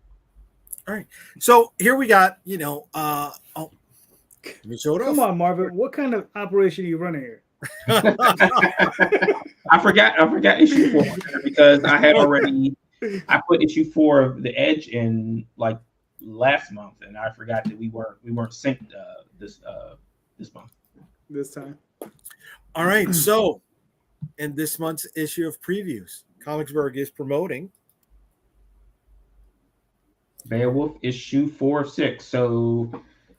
All right. So here we got, let me show it off. Come on, Marvin. What kind of operation are you running here? I forgot issue 4 because I had already put issue 4 of The Edge in like last month, and I forgot that we weren't synced this month. This time. All right. So in this month's issue of previews, Comicsburgh is promoting Beowulf issue 4 of 6. So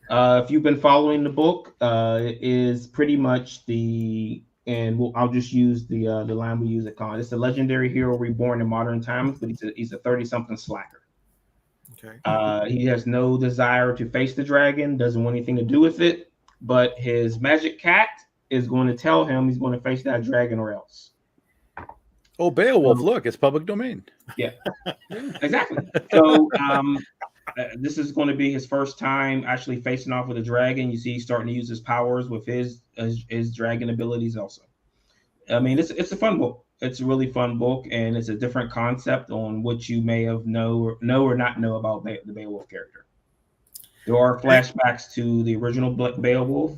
if you've been following the book, it is pretty much I'll just use the line we use at Con. It's a legendary hero reborn in modern times, but he's a 30-something slacker. Okay. He has no desire to face the dragon, doesn't want anything to do with it, but his magic cat is going to tell him he's going to face that dragon or else. Oh, Beowulf, look, it's public domain. Yeah, exactly. So this is going to be his first time actually facing off with a dragon. You see he's starting to use his powers with his dragon abilities also. I mean, it's a fun book. It's a really fun book, and it's a different concept on what you may have know or not know about the Beowulf character. There are flashbacks to the original Beowulf.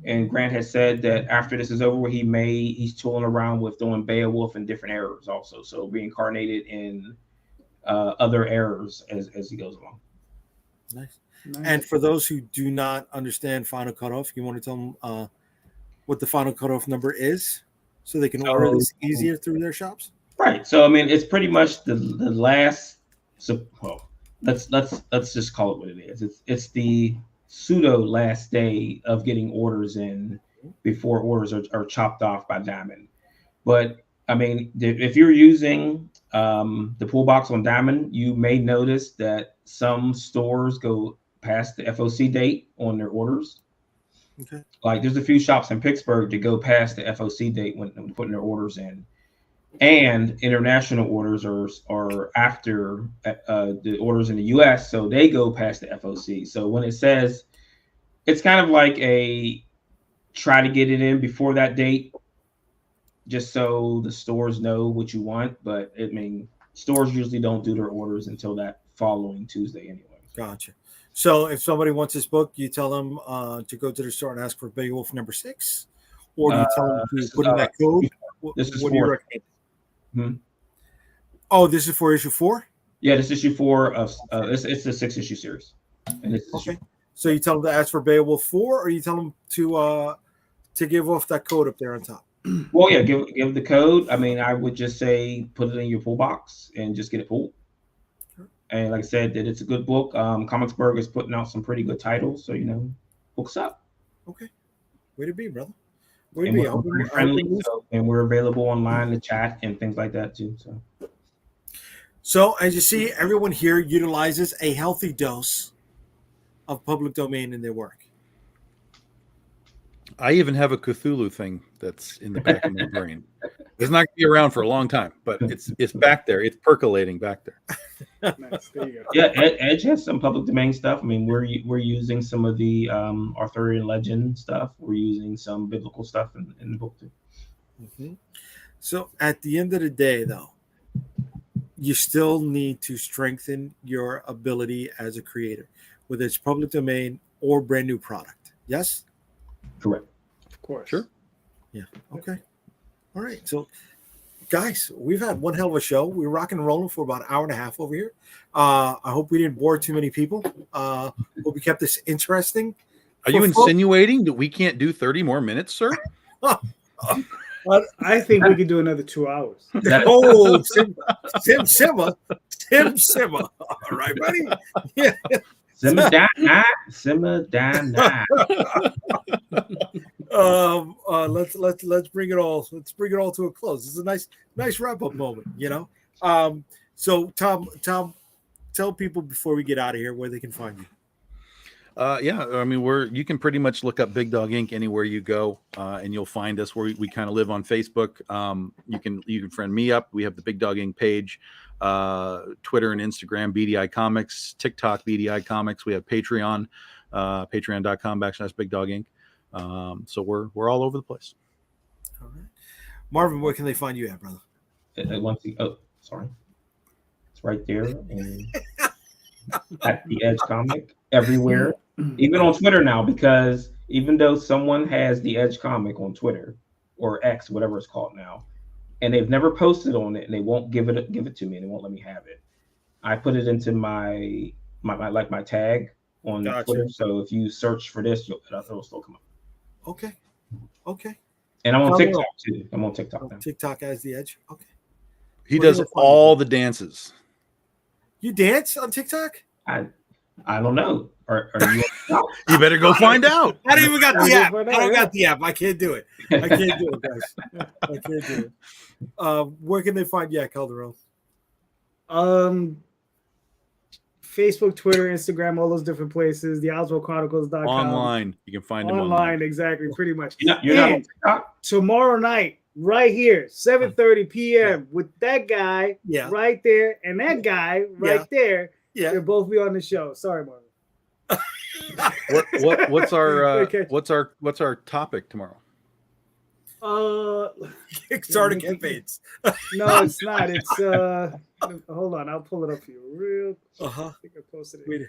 And Grant has said that after this is over, he's tooling around with doing Beowulf in different eras also. So reincarnated in other eras as he goes along. Nice. And for those who do not understand Final Cutoff, you want to tell them what the Final Cutoff number is so they can order this easier through their shops? Right. So, I mean, it's pretty much the last. So, well, let's just call it what it is. It's the pseudo last day of getting orders in before orders are chopped off by Diamond. But I mean, if you're using the pull box on Diamond, you may notice that some stores go past the FOC date on their orders. Okay. Like there's a few shops in Pittsburgh that go past the FOC date when putting their orders in. And international orders are after the orders in the US, so they go past the FOC. So when it says, it's kind of like a try to get it in before that date, just so the stores know what you want. But I mean, stores usually don't do their orders until that following Tuesday anyway. Gotcha. So if somebody wants this book, you tell them to go to the store and ask for Beowulf number 6, or do you tell them to put in that code? What do you recommend? Oh, this is for issue 4? Yeah, this is issue 4 of it's a 6-issue series. And okay. So you tell them to ask for Beowulf 4, or you tell them to give off that code up there on top? Well, yeah, give the code. I mean, I would just say put it in your pull box and just get it pulled. And like I said, that it's a good book. Comicsburgh is putting out some pretty good titles, so books up. Okay, way to be, brother. Way to be. We're friendly, and we're available online to chat and things like that too. So as you see, everyone here utilizes a healthy dose of public domain in their work. I even have a Cthulhu thing that's in the back of my brain. It's not going to be around for a long time, but it's back there. It's percolating back there. Nice. There you go. Yeah, Edge has some public domain stuff. I mean, we're using some of the Arthurian legend stuff. We're using some biblical stuff in the book too. Mm-hmm. So at the end of the day, though, you still need to strengthen your ability as a creator, whether it's public domain or brand new product. Yes? Correct. Of course. Sure. Yeah. Okay. All right. So, guys, we've had one hell of a show. We're rocking and rolling for about an hour and a half over here. I hope we didn't bore too many people. Hope we kept this interesting. Are you insinuating that we can't do 30 more minutes, sir? I think we could do another 2 hours. Oh, simmer. All right, buddy. Yeah. Simmer down. Let's bring it all. Let's bring it all to a close. This is a nice wrap up moment. So Tom, tell people before we get out of here where they can find you. Yeah, I mean, you can pretty much look up Big Dog Inc. anywhere you go, and you'll find us. Where we kind of live on Facebook. You can friend me up. We have the Big Dog Inc. page, Twitter and Instagram, BDI Comics, TikTok, BDI Comics. We have Patreon, patreon.com/Big Dog Inc. So we're all over the place. All right, Marvin, where can they find you at, brother? Sorry, it's right there. And at the Edge Comic everywhere, even on Twitter now, because even though someone has the Edge Comic on Twitter or X, whatever it's called now, and they've never posted on it, and they won't give it to me, and they won't let me have it, I put it into my tag on Twitter. So if you search for this, it'll still come up. Okay. And I'm on TikTok too. I'm on TikTok now. TikTok as the Edge. Okay. He does all the dances. You dance on TikTok? I don't know. Are you? You better go find out. I don't even got the app. I don't got the app. I can't do it. Guys. I can't do it. Where can they find you at, Calderon? Facebook, Twitter, Instagram, all those different places. TheOswaldChronicles.com. Online. You can find them online. Exactly, pretty much. You're not on TikTok? Tomorrow night, right here, 7:30 p.m. with that guy right there and that guy right there. Yeah, they'll both be on the show. Sorry, Marvin. What's our topic tomorrow? Kickstarter campaigns. No, it's not. It's hold on, I'll pull it up for you real quick. I think I posted it.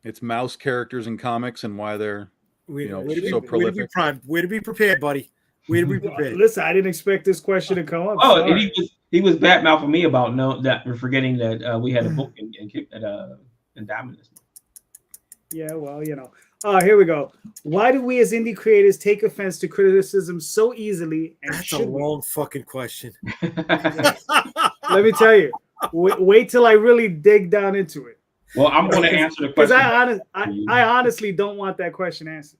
It's mouse characters in comics and why they're so prolific. Way to be primed. Way to be prepared, buddy. Way to be prepared. Listen, I didn't expect this question to come up. Oh, and he was bad mouthing me about we're forgetting that we had a book in Diamond this month. Yeah, well, here we go. Why do we as indie creators take offense to criticism so easily? And that's a long fucking question. Let me tell you. Wait till I really dig down into it. Well, I'm going to answer the question. Because I honestly don't want that question answered.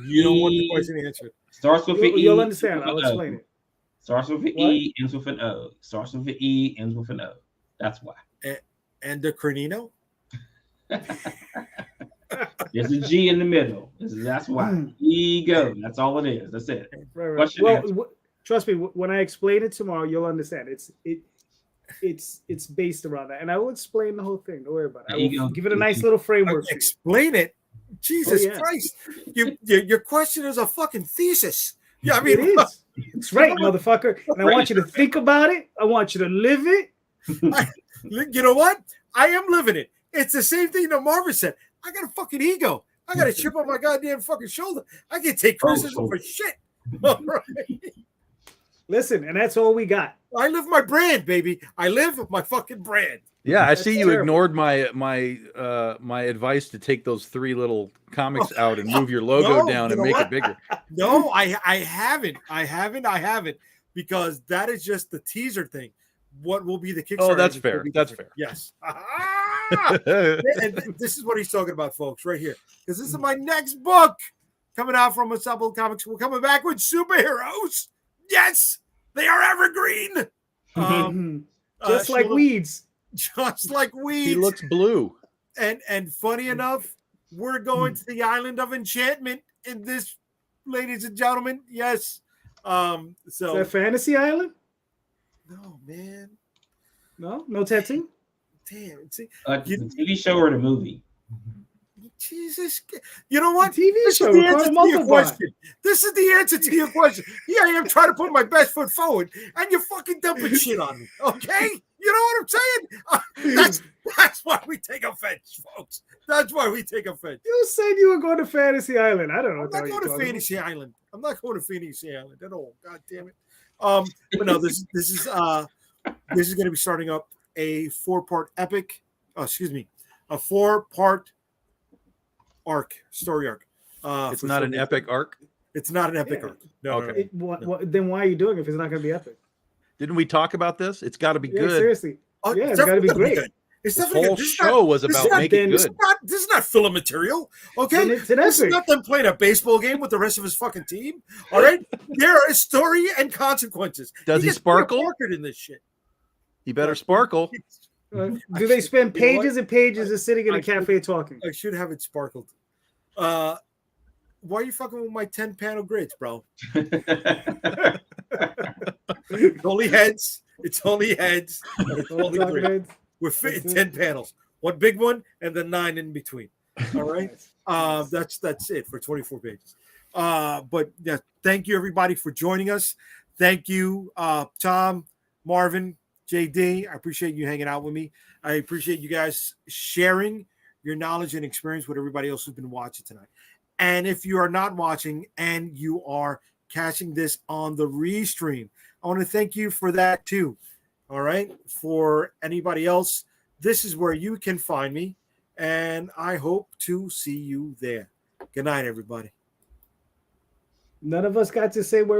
You don't want the question answered. Starts with an E. You'll understand. I'll explain it. Starts with an E, ends with an O. Starts with an E, ends with an O. That's why. And the Crenino? There's a G in the middle. That's why. Ego. That's all it is. That's it. Right. Well, trust me. When I explain it tomorrow, you'll understand. It's based around that, and I will explain the whole thing. Don't worry about it. I will give it a nice little framework. Explain it. Jesus Christ! Your question is a fucking thesis. Yeah, I mean, it is. It's right, motherfucker. And I want you to think about it. I want you to live it. You know what? I am living it. It's the same thing that Marvin said. I got a fucking ego. I got a chip on my goddamn fucking shoulder. I can take criticism for shit. All right. Listen, and that's all we got. I live my brand, baby. I live my fucking brand. Yeah, I That's see you terrible. ignored my advice to take those 3 little comics out and move your logo down and make it bigger. No, I haven't. I haven't because that is just the teaser thing. What will be the Kickstarter? Oh, that's fair. That's fair. Yes. And this is what he's talking about, folks, right here. Because this is my next book coming out from Unstoppable Comics. We're coming back with superheroes. Yes, they are evergreen. Just like weeds. Just like weeds. He looks blue. And funny enough, we're going to the island of enchantment in this, ladies and gentlemen. Yes. So is that Fantasy Island? No, man. No tattoo. Damn. See, the TV show or the movie? Jesus. You know what? TV This show. is the answer to your question. This is the answer to your question. Here I am trying to put my best foot forward, and you're fucking dumping shit on me. Okay? You know what I'm saying? That's why we take offense, folks. That's why we take offense. You said you were going to Fantasy Island. I don't know. I'm not going to Fantasy Island. I'm not going to Fantasy Island at all. God damn it. But no, this is going to be starting up a 4-part epic. A 4-part story arc. It's not an epic arc. It's not an epic arc. No. Okay. No. Then why are you doing it if it's not going to be epic? Didn't we talk about this? It's got to be good. Seriously. It's got to be great. It's The definitely whole good. show was about making good. This is not filler material. Okay, it's an this is epic. not them playing a baseball game with the rest of his fucking team. All right, there is story and consequences. Does he sparkle? In this shit. He better sparkle. Do they spend pages and pages of sitting in a cafe talking? I should have it sparkled. Why are you fucking with my 10-panel grids, bro? It's only heads. It's only heads. It's only grids. We're fitting 10 panels. One big one and then 9 in between. All right. That's it for 24 pages. But yeah, thank you everybody for joining us. Thank you, Tom, Marvin, JD. I appreciate you hanging out with me. I appreciate you guys sharing your knowledge and experience with everybody else who's been watching tonight. And if you are not watching and you are catching this on the restream, I want to thank you for that too. All right. For anybody else, this is where you can find me. And I hope to see you there. Good night, everybody. None of us got to say where